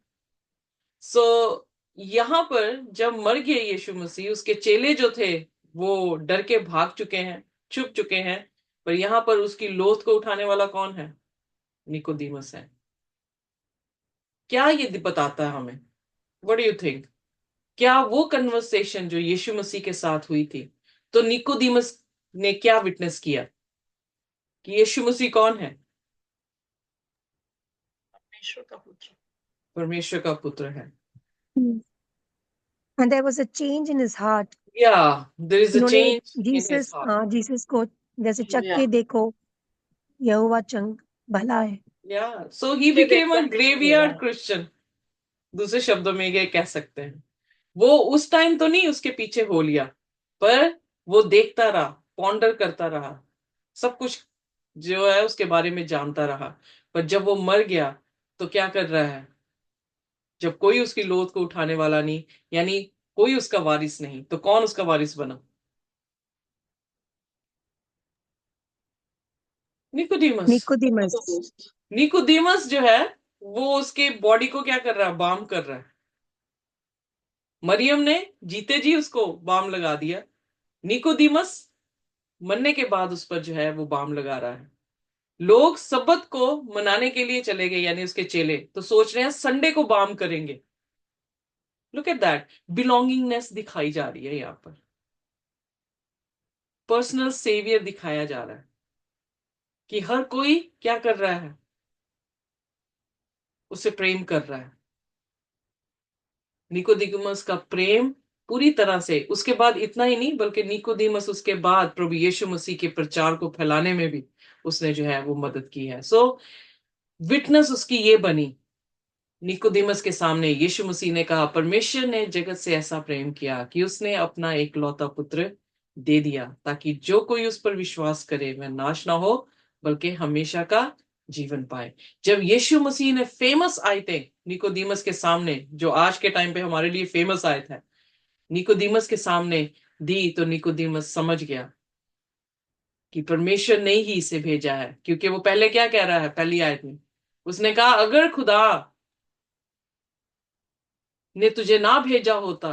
सो यहाँ पर जब मर गए यीशु मसीह, उसके चेले जो थे वो डर के भाग चुके हैं, छुप चुके हैं, पर यहाँ पर उसकी लोथ को उठाने वाला कौन है? निकोदेमस है। क्या ये बताता है हमें? What do you think? क्या वो कन्वर्सेशन जो यीशु मसीह के साथ हुई थी, तो निकोदेमस ने क्या विटनेस किया कि यीशु मसीह कौन है? परमेश्वर का पुत्र। परमेश्वर का पुत्र है। And there was a change in his heart. Yeah, there is a उन्होंने change in his heart. Jesus को जैसे चख Yeah. के देखो, यहोवा चंग भला है। Yeah, so he मुझे became a देखकर खुशी graveyard होगा। Christian. दूसरे शब्दों में ये कह सकते हैं, वो उस टाइम तो नहीं उसके पीछे हो लिया, पर वो देखता रहा, पॉन्डर करता रहा, सब कुछ जो है उसके बारे में जानता रहा। पर जब वो मर गया तो क्या कर रहा है? जब कोई उसकी लोथ को उठाने वाला नहीं, यानी कोई उसका वारिस नहीं, तो कौन उसका वारिस बना? निकोदेमस। निकोदेमस। निकोदेमस जो है वो उसके बॉडी को क्या कर रहा है? बाम कर रहा है। मरियम ने जीते जी उसको बाम लगा दिया, निकोदेमस मरने के बाद उस पर जो है वो बाम लगा रहा है। लोग सबत को मनाने के लिए चले गए, यानी उसके चेले तो सोच रहे हैं संडे को बाम करेंगे। लुक एट दैट, बिलोंगिंगनेस दिखाई जा रही है यहाँ पर, पर्सनल सेवियर दिखाया जा रहा है कि हर कोई क्या कर रहा है? उसे प्रेम कर रहा है। निकोदेमस का प्रेम पूरी तरह से, उसके बाद इतना ही नहीं बल्कि निकोदेमस उसके बाद प्रभु यीशु मसीह के प्रचार को फैलाने में भी उसने जो है वो मदद की है। सो विटनेस उसकी ये बनी निकोदेमस के सामने। यीशु मसीह ने कहा परमेश्वर ने जगत से ऐसा प्रेम किया कि उसने अपना एक लौता पुत्र दे दिया, ताकि जो कोई उस पर विश्वास करे वह नाश ना हो बल्कि हमेशा का जीवन पाए। जब यीशु मसीह ने फेमस आयतें निकोदेमस के सामने, जो आज के टाइम पे हमारे लिए फेमस आयत है, निकोदेमस के सामने दी, तो निकोदेमस समझ गया कि परमेश्वर ने ही इसे भेजा है। क्योंकि वो पहले क्या कह रहा है पहली आयत में, उसने कहा अगर खुदा ने तुझे ना भेजा होता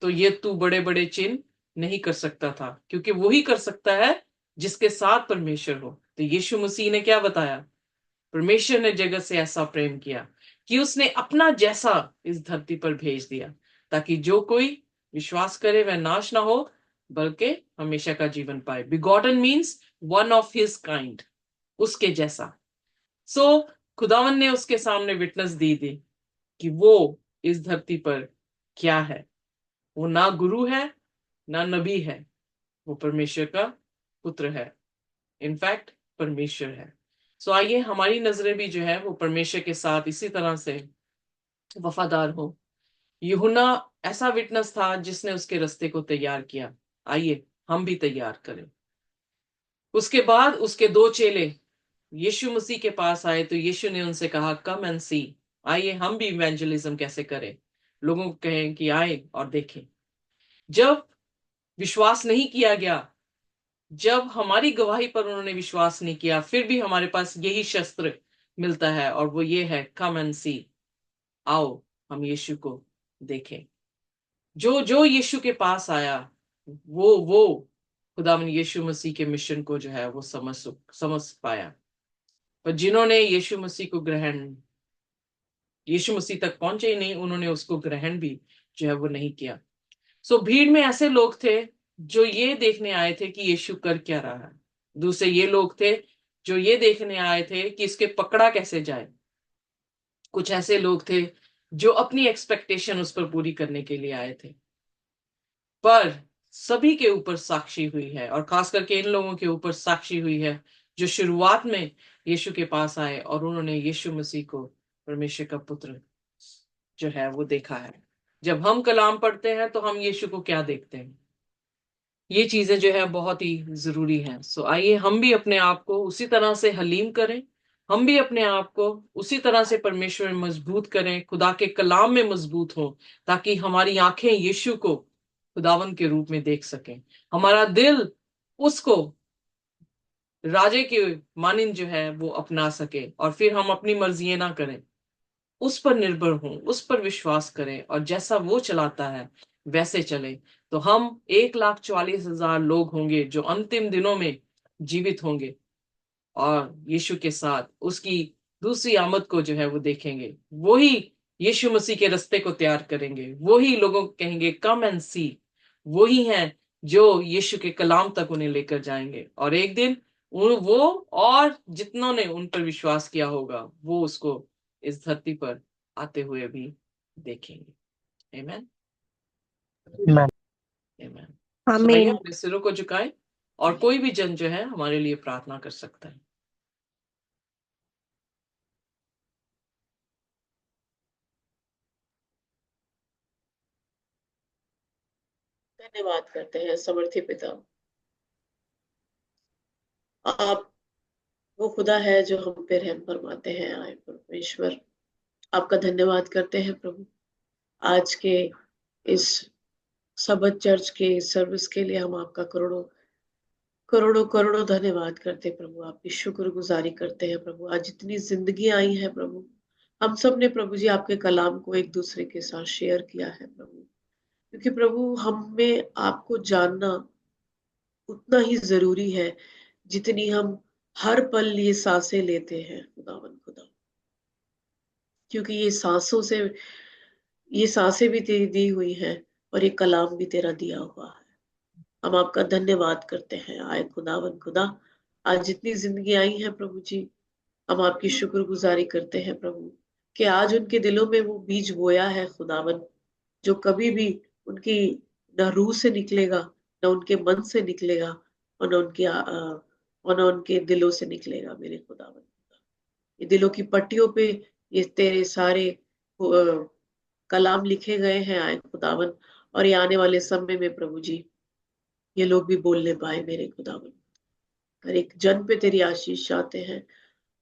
तो ये तू बड़े बड़े चिन्ह नहीं कर सकता था, क्योंकि वो ही कर सकता है जिसके साथ परमेश्वर हो। तो यीशु मसीह ने क्या बताया? परमेश्वर ने जगत से ऐसा प्रेम किया कि उसने अपना जैसा इस धरती पर भेज दिया, ताकि जो कोई विश्वास करे वह नाश ना हो बल्कि हमेशा का जीवन पाए। Begotten means one of his kind, उसके जैसा। सो खुदावन ने उसके सामने विटनेस दी कि वो इस धरती पर क्या है। वो ना गुरु है ना नबी है, वो परमेश्वर का पुत्र है, इनफैक्ट परमेश्वर है। सो आइए हमारी नजरें भी जो है वो परमेश्वर के साथ इसी तरह से वफादार हो। यूहन्ना ऐसा विटनेस था जिसने उसके रास्ते को तैयार किया। आइए हम भी तैयार करें। उसके बाद उसके दो चेले यीशु मसीह के पास आए तो यीशु ने उनसे कहा, कम एंड सी। आइए हम भी इवेंजलिज्म कैसे करें, लोगों को कहें कि आए और देखें। जब विश्वास नहीं किया गया, जब हमारी गवाही पर उन्होंने विश्वास नहीं किया, फिर भी हमारे पास यही शस्त्र मिलता है और वो ये है, कम एंड सी। आओ हम यीशु को देखें। जो जो यीशु के पास आया वो खुदावन यीशु मसीह के मिशन को जो है वो समझ पाया। पर जिन्होंने यीशु मसीह तक पहुंचे ही नहीं, उन्होंने उसको ग्रहण भी जो है वो नहीं किया। सो भीड़ में ऐसे लोग थे जो ये देखने आए थे कि यीशु कर क्या रहा है। दूसरे ये लोग थे जो ये देखने आए थे कि इसके पकड़ा कैसे जाए। कुछ ऐसे लोग थे जो अपनी एक्सपेक्टेशन उस पर पूरी करने के लिए आए थे। पर सभी के ऊपर साक्षी हुई है, और खास करके इन लोगों के ऊपर साक्षी हुई है जो शुरुआत में यीशु के पास आए और उन्होंने यीशु मसीह को परमेश्वर का पुत्र जो है वो देखा है। जब हम कलाम पढ़ते हैं तो हम यीशु को क्या देखते हैं? ये चीजें जो है बहुत ही जरूरी हैं। सो आइए हम भी अपने आप को उसी तरह से हलीम करें, हम भी अपने आप को उसी तरह से परमेश्वर में मजबूत करें, खुदा के कलाम में मजबूत हो, ताकि हमारी आंखें यीशु को खुदावन के रूप में देख सकें, हमारा दिल उसको राजे के मानिंद जो है वो अपना सके, और फिर हम अपनी मर्जी ना करें, उस पर निर्भर हों, उस पर विश्वास करें, और जैसा वो चलाता है वैसे चले। तो हम 1,44,000 लोग होंगे जो अंतिम दिनों में जीवित होंगे और यीशु के साथ उसकी दूसरी आमद को जो है वो देखेंगे। वही यीशु मसीह के रास्ते को तैयार करेंगे, वही लोगों को कहेंगे कम एंड सी। वही हैं जो यीशु के कलाम तक उन्हें लेकर जाएंगे, और एक दिन वो और जितनों ने उन पर विश्वास किया होगा वो उसको इस धरती पर आते हुए भी देखेंगे। आमीन, Amen. आमीन। सो आइए आमीन। अपने सिरों को झुकाएं, और कोई भी जन जो है हमारे लिए प्रार्थना कर सकता है। धन्यवाद करते हैं समर्थी पिता। आप वो खुदा है जो हम पे रहम फरमाते हैं। आए परमेश्वर, आपका धन्यवाद करते हैं प्रभु, आज के इस सबत चर्च के सर्विस के लिए हम आपका करोड़ों करोड़ों करोड़ों धन्यवाद करते हैं प्रभु। आपकी शुक्रगुजारी करते हैं प्रभु। आज जितनी जिंदगी आई है प्रभु, हम सब ने प्रभु जी आपके कलाम को एक दूसरे के साथ शेयर किया है प्रभु, क्योंकि प्रभु हमें आपको जानना उतना ही जरूरी है जितनी हम हर पल ये सांसें लेते हैं खुदावन खुदा। क्योंकि ये सांसें भी तेरी दी हुई हैं और ये कलाम भी तेरा दिया हुआ है। हम आपका धन्यवाद करते हैं आए खुदावन खुदा। आज जितनी जिंदगी आई है प्रभु जी, हम आपकी शुक्रगुजारी करते हैं प्रभु, कि आज उनके दिलों में वो बीज बोया है खुदावन, जो कभी भी उनकी न रूह से निकलेगा, न उनके मन से निकलेगा, और न उनके दिलों से निकलेगा मेरे खुदावन। ये दिलों की पट्टियों पे ये तेरे सारे कलाम लिखे गए हैं आए खुदावन, और ये आने वाले समय में प्रभु जी ये लोग भी बोलने पाए मेरे खुदावन। हर एक जन पे तेरी आशीष चाहते हैं।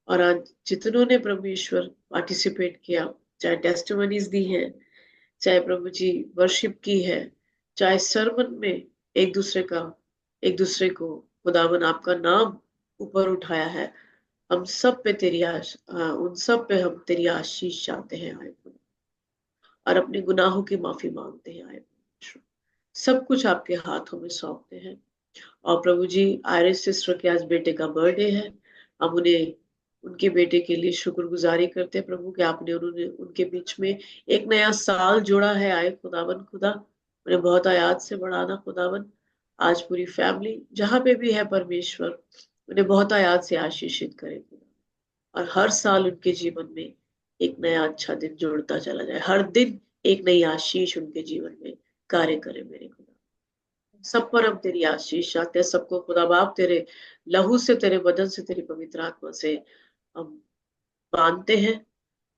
और आज जितनों ने प्रभु ईश्वर पार्टिसिपेट किया, चाहे टेस्टिमनीज दी है, चाहे प्रभु जी वर्शिप की है, चाहे सरमन में एक दूसरे को खुदावन आपका नाम ऊपर उठाया है, हम सब पे उन सब पे हम तेरी आशीष चाहते हैं आए खुदा, और अपने गुनाहों की माफी मांगते हैं आए परमेश्वर। सब कुछ आपके हाथों में सौंपते हैं। और प्रभु जी आयरिस सिस्टर के आज बेटे का बर्थडे है, हम उन्हें उनके बेटे के लिए शुक्रगुजारी करते हैं प्रभु कि आपने उनके बीच में एक नया साल जोड़ा है। आए खुदावन खुदा उन्हें बहुत आयात से बढ़ाना खुदावन। आज पूरी फैमिली जहाँ पे भी है परमेश्वर उन्हें बहुत आयात से आशीषित करे खुदा। और हर साल उनके जीवन में एक नया अच्छा दिन जोड़ता चला जाए, हर दिन एक नई आशीष उनके जीवन में कार्य करे मेरे खुदा। सब पर हम तेरी आशीष चाहते हैं, सबको खुदा बाप तेरे लहू से, तेरे बदन से, तेरी पवित्र आत्मा से हम बांधते हैं।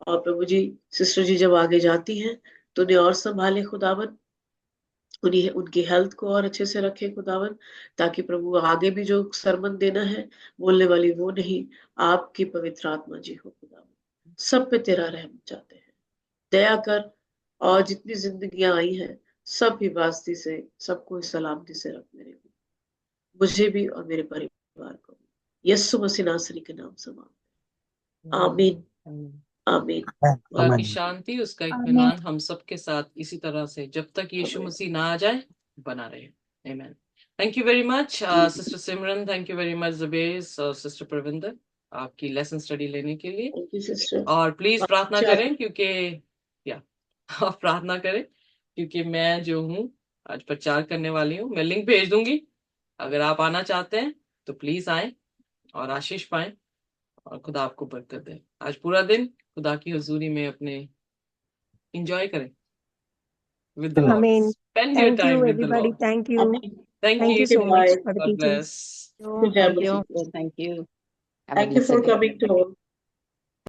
और प्रभु जी सिस्टर जी जब आगे जाती हैं तो उन्हें और संभाले खुदावन, उन्हें उनकी हेल्थ को और अच्छे से रखे खुदावन, ताकि प्रभु आगे भी जो सरमन देना है बोलने वाली वो नहीं, आपकी पवित्र आत्मा जी हो खुदावन। सब पे तेरा रहम चाहते हैं, दया कर। और जितनी जिंदगियां आई हैं सब हिफाजती से, सबको सलामती से रख मेरे को, मुझे भी और मेरे परिवार को भी। यीशु मसीह नासरी के नाम से मांगते हैं। आमीन आमीन। खुदा की शांति, उसका इत्मीनान हम सबके साथ इसी तरह से जब तक यीशु मसीह ना आ जाए बना रहे। आमीन। Thank you very much sister Simran, thank you very much Jabez और सिस्टर प्रविंदर आपकी लेसन स्टडी लेने के लिए। Thank you sister. और प्लीज प्रार्थना करें क्योंकि प्रार्थना करें क्योंकि मैं जो हूँ आज प्रचार करने वाली हूँ। मैं लिंक भेज दूंगी, अगर आप आना चाहते हैं तो प्लीज आए और आशीष पाएं और खुदा आपको बरकत दे। आज पूरा दिन खुदा की हुजूरी में अपने एंजॉय करें with the Lord. Amen. Spend your Thank time you, with the everybody. Lord. Thank you. आमीन। Thank Thank you. you so much Bye. for the God teachings. bless. Thank you. Thank you. Thank you for coming to all.